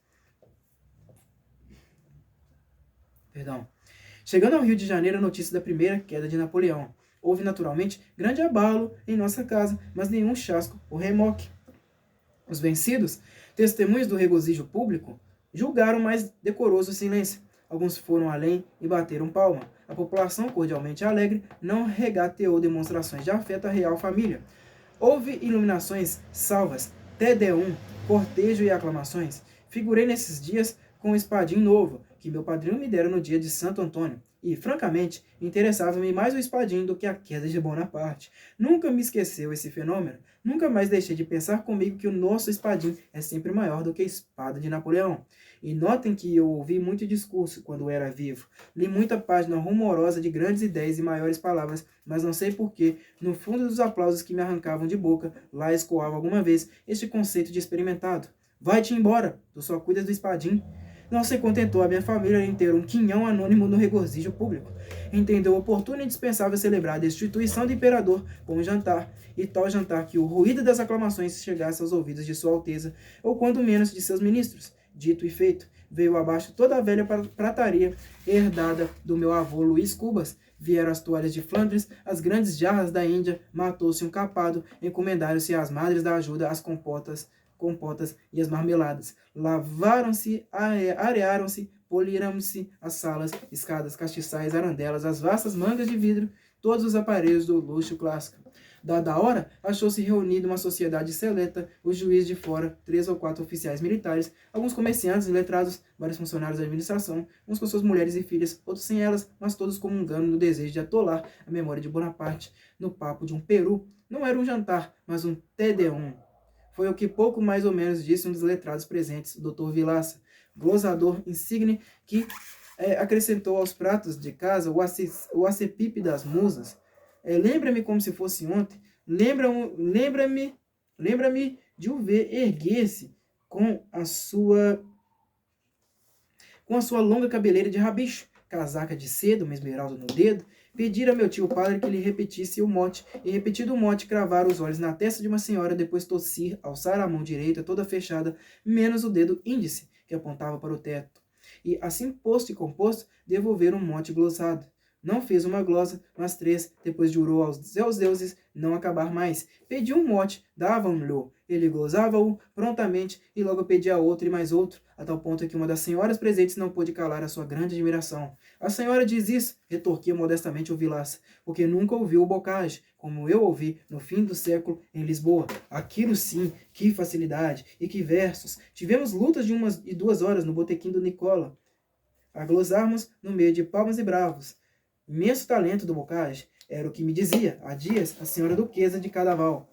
Chegando ao Rio de Janeiro a notícia da primeira queda de Napoleão. Houve, naturalmente, grande abalo em nossa casa, mas nenhum chasco ou remoque. Os vencidos, testemunhos do regozijo público, julgaram mais decoroso o silêncio. Alguns foram além e bateram palma. A população, cordialmente alegre, não regateou demonstrações de afeto à real família. Houve iluminações, salvas, Te-Deum, cortejo e aclamações. Figurei nesses dias com um espadim novo, que meu padrinho me dera no dia de Santo Antônio. E, francamente, interessava-me mais o espadim do que a queda de Bonaparte. Nunca me esqueceu esse fenômeno. Nunca mais deixei de pensar comigo que o nosso espadim é sempre maior do que a espada de Napoleão. E notem que eu ouvi muito discurso quando era vivo. Li muita página rumorosa de grandes ideias e maiores palavras, mas não sei porquê, no fundo dos aplausos que me arrancavam de boca, lá escoava alguma vez este conceito de experimentado. Vai-te embora, tu só cuidas do espadim. Não se contentou a minha família em ter um quinhão anônimo no regozijo público. Entendeu oportuno e indispensável celebrar a destituição do imperador com um jantar, e tal jantar que o ruído das aclamações chegasse aos ouvidos de Sua Alteza, ou quando menos de seus ministros. Dito e feito, veio abaixo toda a velha prataria herdada do meu avô Luís Cubas. Vieram as toalhas de Flandres, as grandes jarras da Índia, matou-se um capado, encomendaram-se às madres da ajuda as compotas e as marmeladas. Lavaram-se, arearam-se, poliram-se as salas, escadas, castiçais, arandelas, as vastas mangas de vidro, todos os aparelhos do luxo clássico. Dada a hora, achou-se reunido uma sociedade seleta, o juiz de fora, 3 ou 4 oficiais militares, alguns comerciantes e letrados, vários funcionários da administração, uns com suas mulheres e filhas, outros sem elas, mas todos comungando no desejo de atolar a memória de Bonaparte no papo de um peru. Não era um jantar, mas um Te-Deum. Foi o que pouco mais ou menos disse um dos letrados presentes, o Dr. Vilaça, glosador insigne, que acrescentou aos pratos de casa o acepipe das musas. Lembra-me como se fosse ontem, lembra-me de o ver erguer-se com a sua longa cabeleira de rabicho, casaca de seda, uma esmeralda no dedo, pedir a meu tio padre que lhe repetisse o mote, e repetido o mote, cravar os olhos na testa de uma senhora, depois tossir, alçar a mão direita toda fechada, menos o dedo índice, que apontava para o teto, e, assim posto e composto, devolver um mote glosado. Não fez uma glosa, mas 3, depois jurou aos deuses não acabar mais. Pediu um mote, davam-lhe, ele glosava-o prontamente e logo pedia outro e mais outro, a tal ponto que uma das senhoras presentes não pôde calar a sua grande admiração. A senhora diz isso, retorquia modestamente o Vilaça, porque nunca ouviu o Bocage, como eu ouvi no fim do século em Lisboa. Aquilo sim, que facilidade, e que versos! Tivemos lutas de 1 e 2 horas no botequim do Nicola, a glosarmos no meio de palmas e bravos. Imenso talento do Bocage, era o que me dizia, há dias, a senhora duquesa de Cadaval.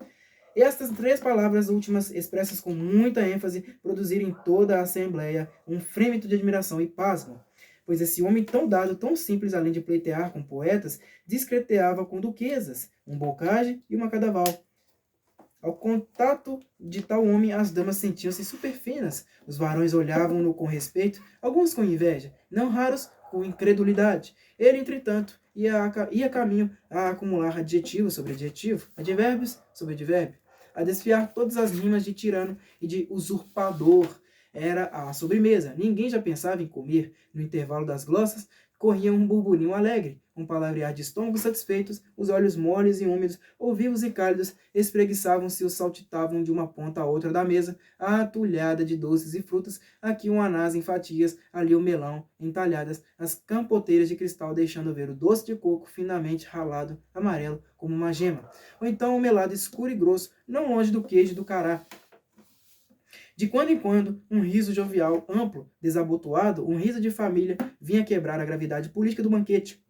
Estas 3 palavras últimas, expressas com muita ênfase, produziram em toda a assembleia um frêmito de admiração e pasmo, pois esse homem tão dado, tão simples, além de pleitear com poetas, discreteava com duquesas, um Bocage e uma Cadaval. Ao contato de tal homem, as damas sentiam-se superfinas, os varões olhavam-no com respeito, alguns com inveja, não raros com incredulidade. Ele, entretanto, ia caminho a acumular adjetivo sobre adjetivo, advérbios sobre advérbio, a desfiar todas as rimas de tirano e de usurpador. Era a sobremesa. Ninguém já pensava em comer. No intervalo das glossas, corria um burburinho alegre, um palavrear de estômagos satisfeitos, os olhos moles e úmidos, ou vivos e cálidos, espreguiçavam-se ou saltitavam de uma ponta a outra da mesa, atulhada de doces e frutas, aqui um anás em fatias, ali o melão, entalhadas, as campoteiras de cristal deixando ver o doce de coco finamente ralado, amarelo, como uma gema, ou então o melado escuro e grosso, não longe do queijo do cará. De quando em quando, um riso jovial, amplo, desabotoado, um riso de família, vinha quebrar a gravidade política do banquete.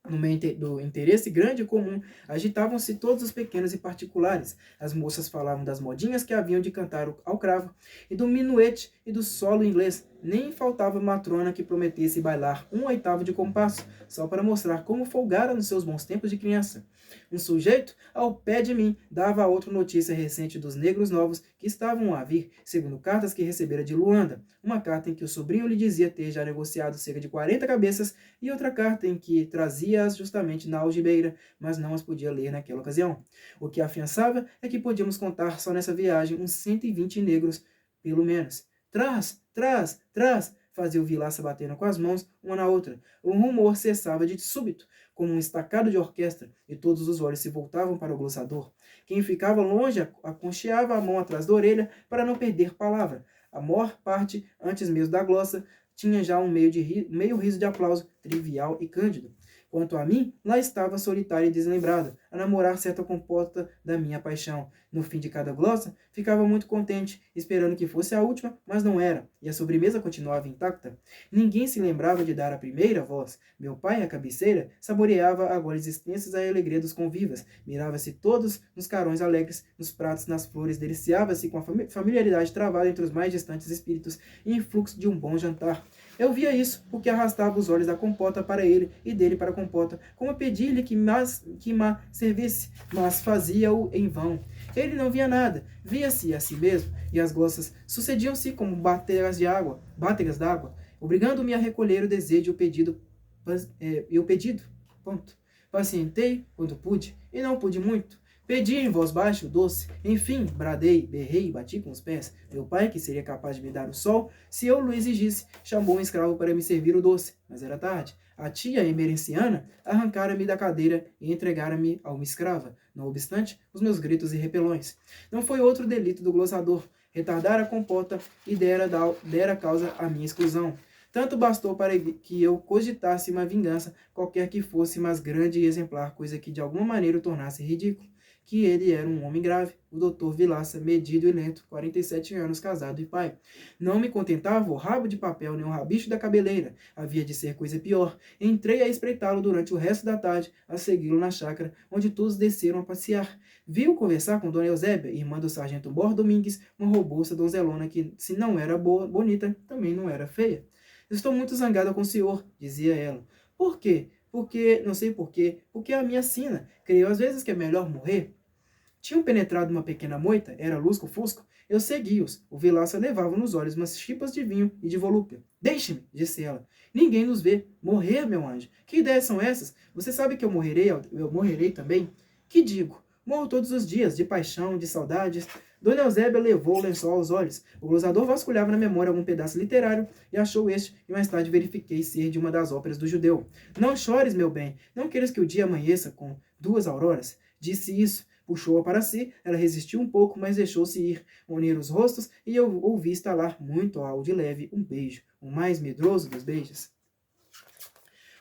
No meio do interesse grande e comum, agitavam-se todos os pequenos e particulares. As moças falavam das modinhas que haviam de cantar ao cravo, e do minuete e do solo inglês. Nem faltava matrona que prometesse bailar 1/8 de compasso, só para mostrar como folgara nos seus bons tempos de criança. Um sujeito, ao pé de mim, dava a outro notícia recente dos negros novos que estavam a vir, segundo cartas que recebera de Luanda. Uma carta em que o sobrinho lhe dizia ter já negociado cerca de 40 cabeças, e outra carta em que trazia-as justamente na algibeira, mas não as podia ler naquela ocasião. O que afiançava é que podíamos contar só nessa viagem uns 120 negros, pelo menos. Traz, traz, traz, fazia o Vilaça batendo com as mãos uma na outra. O rumor cessava de súbito, como um estacado de orquestra, e todos os olhos se voltavam para o glossador. Quem ficava longe aconcheava a mão atrás da orelha para não perder palavra. A maior parte, antes mesmo da glossa, tinha já um meio riso de aplauso, trivial e cândido. Quanto a mim, lá estava solitário e deslembrado, a namorar certa compota da minha paixão. No fim de cada glossa, ficava muito contente, esperando que fosse a última, mas não era, e a sobremesa continuava intacta. Ninguém se lembrava de dar a primeira voz. Meu pai, à cabeceira, saboreava agora extensas a alegria dos convivas, mirava-se todos nos carões alegres, nos pratos, nas flores, deliciava-se com a familiaridade travada entre os mais distantes espíritos e influxo de um bom jantar. Eu via isso, porque arrastava os olhos da compota para ele e dele para a compota, como a pedir-lhe que má servisse, mas fazia-o em vão. Ele não via nada, via-se a si mesmo, e as glossas sucediam-se como bategas d'água, obrigando-me a recolher o desejo e o pedido. Ponto. Pacientei quando pude, e não pude muito. Pedi em voz baixa o doce, enfim, bradei, berrei, bati com os pés. Meu pai, que seria capaz de me dar o sol, se eu o exigisse, chamou um escravo para me servir o doce, mas era tarde. A tia emerenciana arrancara-me da cadeira e entregara-me a uma escrava, não obstante os meus gritos e repelões. Não foi outro delito do glossador, retardar a compota e dera causa à minha exclusão. Tanto bastou para que eu cogitasse uma vingança, qualquer que fosse, mas grande e exemplar, coisa que de alguma maneira o tornasse ridículo. que ele era um homem grave. O doutor Vilaça, medido e lento, 47 anos, casado e pai. Não me contentava o rabo de papel nem o rabicho da cabeleira. Havia de ser coisa pior. Entrei a espreitá-lo durante o resto da tarde, a segui-lo na chácara, onde todos desceram a passear. Vi-o conversar com Dona Eusébia, irmã do sargento Bor Domingues, uma robusta donzelona que, se não era bonita, também não era feia. Estou muito zangada com o senhor, dizia ela. Por quê? Porque, não sei por quê, porque a minha sina. Creio às vezes que é melhor morrer. Tinham penetrado uma pequena moita, era lusco-fusco. Eu segui-os. O Vilaça levava nos olhos umas chipas de vinho e de volúpia. Deixe-me, disse ela. Ninguém nos vê. Morrer, meu anjo. Que ideias são essas? Você sabe que eu morrerei também? Que digo? Morro todos os dias, de paixão, de saudades. Dona Eusébia levou o lençol aos olhos. O glosador vasculhava na memória algum pedaço literário e achou este, e mais tarde verifiquei ser de uma das óperas do judeu. Não chores, meu bem. Não queiras que o dia amanheça com 2 auroras? Disse isso. Puxou-a para si, ela resistiu um pouco, mas deixou-se ir, unir os rostos, e eu ouvi estalar muito ao de leve um beijo, o mais medroso dos beijos.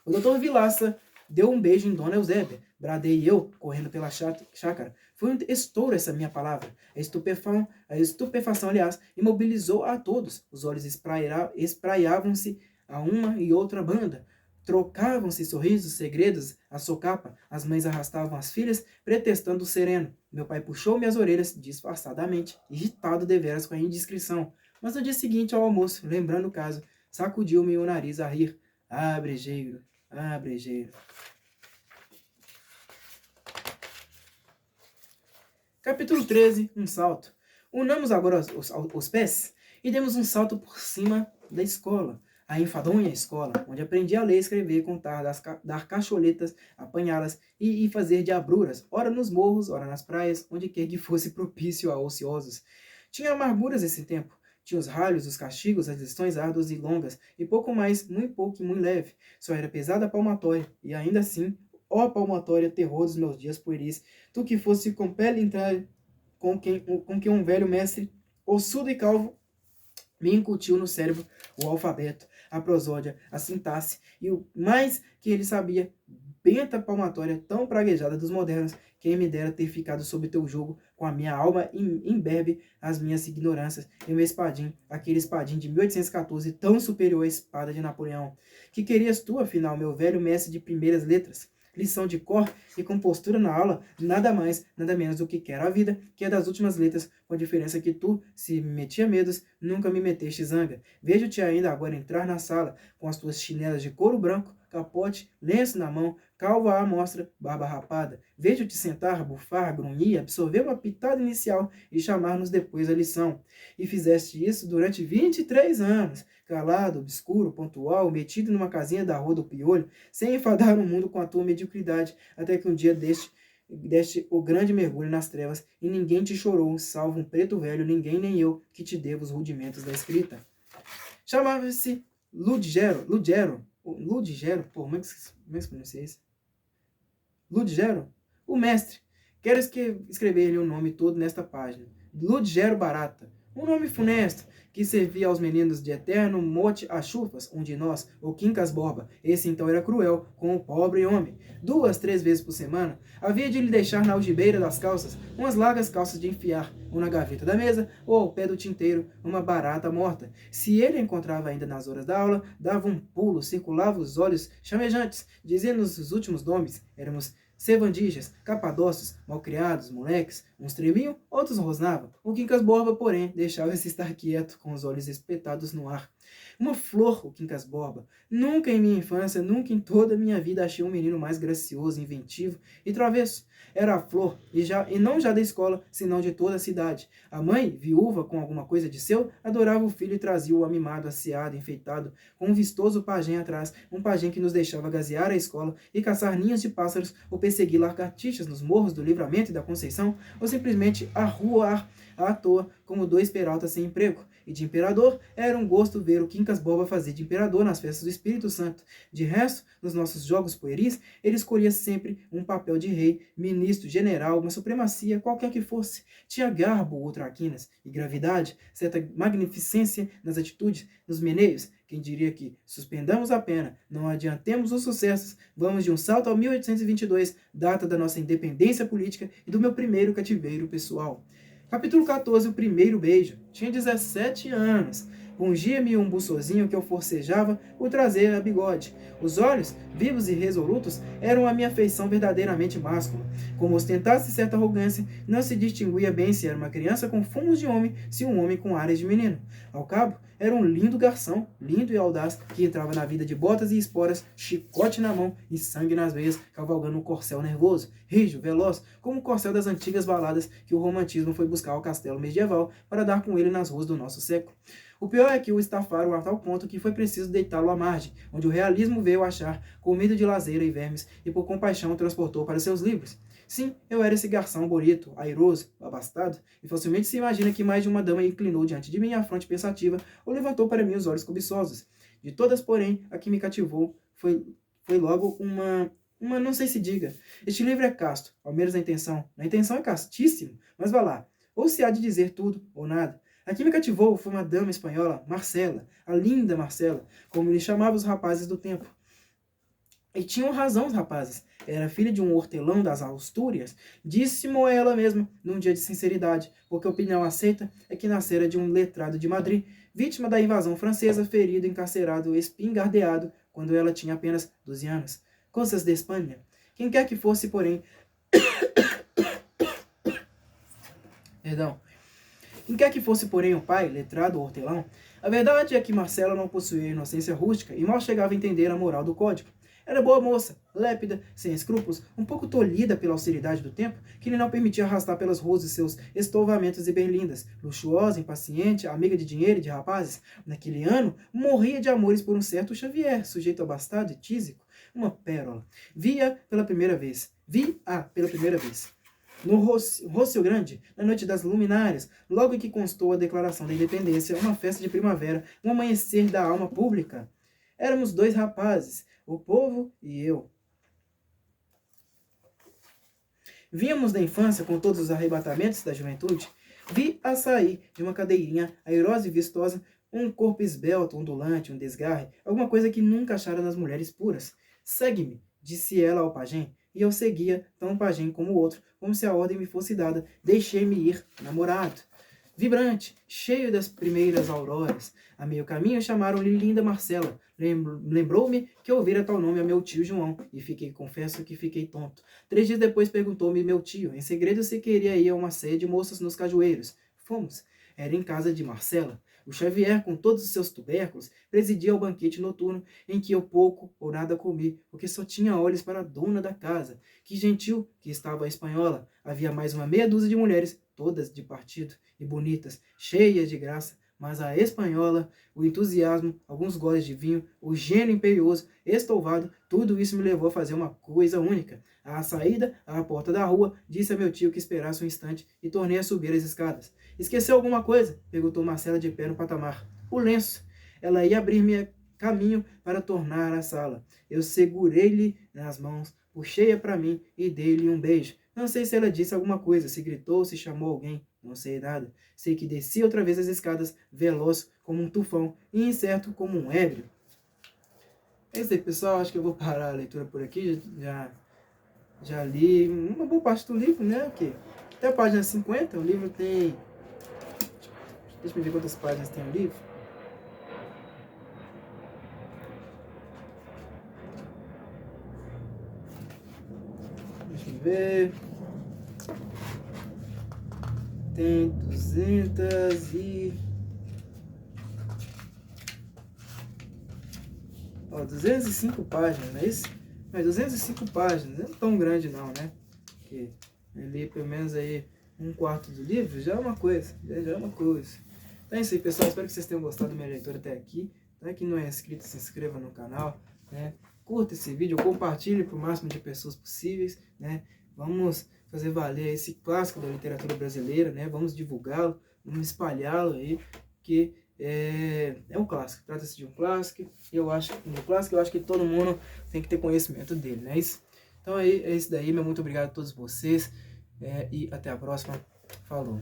O doutor Vilaça deu um beijo em Dona Eusébia. Bradei eu, correndo pela chácara. Foi um estouro essa minha palavra. A estupefação, aliás, imobilizou a todos. Os olhos espraiavam-se a uma e outra banda. Trocavam-se sorrisos, segredos, a socapa. As mães arrastavam as filhas, pretextando o sereno. Meu pai puxou-me as orelhas, disfarçadamente, irritado deveras com a indiscrição. Mas no dia seguinte, ao almoço, lembrando o caso, sacudiu-me o nariz a rir. Ah, brejeiro, ah, brejeiro. Capítulo 13, um salto. Unamos agora os pés e demos um salto por cima da escola. A enfadonha escola, onde aprendi a ler, escrever, contar, dar cacholetas, apanhá-las e fazer diabruras, ora nos morros, ora nas praias, onde quer que fosse propício a ociosos. Tinha amarguras esse tempo. Tinha os ralhos, os castigos, as lições árduas e longas, e pouco mais, muito pouco e muito leve. Só era pesada a palmatória, e ainda assim, ó palmatória, terror dos meus dias pueris, tu que fosse com pele entrar com que um velho mestre, ossudo e calvo, me incutiu no cérebro o alfabeto, a prosódia, a sintaxe, e o mais que ele sabia, benta palmatória tão praguejada dos modernos, quem me dera ter ficado sob teu jugo, com a minha alma imberbe as minhas ignorâncias, e meu espadim, aquele espadim de 1814, tão superior à espada de Napoleão. Que querias tu, afinal, meu velho mestre de primeiras letras? Lição de cor e compostura na aula, nada mais, nada menos do que quer a vida, que é das últimas letras, com a diferença que tu, se me metia medos, nunca me meteste zanga. Vejo-te ainda agora entrar na sala, com as tuas chinelas de couro branco, capote, lenço na mão, calva à mostra, barba rapada. Vejo-te sentar, bufar, grunhir, absorver uma pitada inicial e chamar-nos depois a lição. E fizeste isso durante 23 anos, calado, obscuro, pontual, metido numa casinha da Rua do Piolho, sem enfadar o mundo com a tua mediocridade, até que um dia deste o grande mergulho nas trevas, e ninguém te chorou, salvo um preto velho, ninguém nem eu, que te devo os rudimentos da escrita. Chamava-se Ludgero, como é que se pronuncia isso? Ludgero, o mestre. Quero escrever-lhe o nome todo nesta página. Ludgero Barata, um nome funesto, que servia aos meninos de eterno mote a chufas, um de nós, o Quincas Borba. Esse então era cruel com o pobre homem. 2, 3 vezes por semana, havia de lhe deixar na algibeira das calças umas largas calças de enfiar, ou na gaveta da mesa, ou ao pé do tinteiro, uma barata morta. Se ele a encontrava ainda nas horas da aula, dava um pulo, circulava os olhos chamejantes, dizendo-nos os últimos nomes. Éramos sevandijas, capadócios, malcriados, moleques, uns tremiam, outros rosnavam. O Quincas Borba, porém, deixava-se estar quieto, com os olhos espetados no ar. Uma flor, o Quincas Borba. Nunca em minha infância, nunca em toda a minha vida achei um menino mais gracioso, inventivo e travesso. Era a flor, e não já da escola, senão de toda a cidade. A mãe, viúva com alguma coisa de seu, adorava o filho e trazia-o amimado, asseado, enfeitado, com um vistoso pajem atrás, um pajem que nos deixava gazear a escola e caçar ninhos de pássaros, ou perseguir lagartixas nos morros do Livramento e da Conceição, ou simplesmente arruar à toa, como 2 peraltas sem emprego. E de imperador, era um gosto ver o Quincas Borba fazer de imperador nas festas do Espírito Santo. De resto, nos nossos jogos pueris, ele escolhia sempre um papel de rei, ministro, general, uma supremacia, qualquer que fosse. Tinha garbo ou traquinas, e gravidade, certa magnificência nas atitudes, nos meneios, Quem diria que suspendamos a pena, não adiantemos os sucessos, vamos de um salto ao 1822, data da nossa independência política e do meu primeiro cativeiro pessoal. Capítulo 14, o primeiro beijo. Tinha 17 anos. Pungia-me um buçozinho que eu forcejava por trazer a bigode. Os olhos, vivos e resolutos, eram a minha feição verdadeiramente máscula. Como ostentasse certa arrogância, não se distinguia bem se era uma criança com fumos de homem, se um homem com áreas de menino. Ao cabo, era um lindo garçom, lindo e audaz, que entrava na vida de botas e esporas, chicote na mão e sangue nas veias, cavalgando um corcel nervoso, rijo, veloz, como o corcel das antigas baladas que o romantismo foi buscar ao castelo medieval para dar com ele nas ruas do nosso século. O pior é que o estafaram a tal ponto que foi preciso deitá-lo à margem, onde o realismo veio achar, com medo de lazeira e vermes, e por compaixão o transportou para seus livros. Sim, eu era esse garçom bonito, airoso, abastado, e facilmente se imagina que mais de uma dama inclinou diante de minha fronte pensativa ou levantou para mim os olhos cobiçosos. De todas, porém, a que me cativou foi logo uma não sei se diga. Este livro é casto, ao menos na intenção. Na intenção é castíssimo, mas vá lá. Ou se há de dizer tudo, ou nada. A que me cativou foi uma dama espanhola, Marcela, a linda Marcela, como lhe chamavam os rapazes do tempo. E tinham razão os rapazes. Era filha de um hortelão das Astúrias. Disse-mo ela mesma, num dia de sinceridade, porque a opinião aceita é que nascera de um letrado de Madrid, vítima da invasão francesa, ferido, encarcerado, espingardeado, quando ela tinha apenas 12 anos. Coisas de Espanha. Quem quer que fosse, porém... Perdão. Quem quer que fosse, porém, o pai, letrado ou hortelão, a verdade é que Marcela não possuía inocência rústica e mal chegava a entender a moral do código. Era boa moça, lépida, sem escrúpulos, um pouco tolhida pela austeridade do tempo, que lhe não permitia arrastar pelas ruas os seus estouvamentos e berlindas. Luxuosa, impaciente, amiga de dinheiro e de rapazes, naquele ano, morria de amores por um certo Xavier, sujeito abastado e tísico, uma pérola. Vi-a pela primeira vez. No Rocio Grande, na noite das luminárias, logo em que constou a declaração da independência, uma festa de primavera, um amanhecer da alma pública. Éramos 2 rapazes, o povo e eu. Víamos da infância com todos os arrebatamentos da juventude. Vi a sair de uma cadeirinha airosa e vistosa, um corpo esbelto, ondulante, um desgarre, alguma coisa que nunca achara nas mulheres puras. Segue-me, disse ela ao pajem, e eu seguia, tão o pajem como o outro, como se a ordem me fosse dada. Deixei-me ir, namorado. Vibrante, cheio das primeiras auroras. A meio caminho chamaram-lhe linda Marcela. Lembrou-me que ouvira tal nome a meu tio João, e confesso que fiquei tonto. 3 dias depois perguntou-me meu tio, em segredo, se queria ir a uma ceia de moças nos cajueiros. Fomos. Era em casa de Marcela. O Xavier, com todos os seus tubérculos, presidia ao banquete noturno, em que eu pouco ou nada comi, porque só tinha olhos para a dona da casa. Que gentil que estava a espanhola. Havia mais uma meia dúzia de mulheres, todas de partido, e bonitas, cheias de graça, mas a espanhola, o entusiasmo, alguns goles de vinho, o gênio imperioso, estouvado, tudo isso me levou a fazer uma coisa única. À saída, à porta da rua, disse a meu tio que esperasse um instante e tornei a subir as escadas. Esqueceu alguma coisa? Perguntou Marcela de pé no patamar. O lenço. Ela ia abrir-me caminho para tornar à sala. Eu segurei-lhe nas mãos, puxei-a para mim e dei-lhe um beijo. Não sei se ela disse alguma coisa, se gritou, se chamou alguém. Não sei nada. Sei que desci outra vez as escadas, veloz como um tufão e incerto como um ébrio. É isso aí, pessoal. Acho que eu vou parar a leitura por aqui. Já li uma boa parte do livro, né? Aqui. Até a página 50, o livro tem... Deixa eu ver quantas páginas tem o livro. Deixa eu ver... Tem 205 páginas, não é isso? Mas 205 páginas, não é tão grande não, né? Porque eu li pelo menos aí 1/4 do livro, já é uma coisa, já é uma coisa. Então é isso aí, pessoal, espero que vocês tenham gostado da minha leitura até aqui. Tá? Quem não é inscrito, se inscreva no canal, né? Curta esse vídeo, compartilhe para o máximo de pessoas possíveis, né? Vamos fazer valer esse clássico da literatura brasileira, né? Vamos divulgá-lo, vamos espalhá-lo aí, que é um clássico, trata-se de um clássico, e eu acho que todo mundo tem que ter conhecimento dele, não é isso? Então é isso daí, meu muito obrigado a todos vocês, e até a próxima, falou!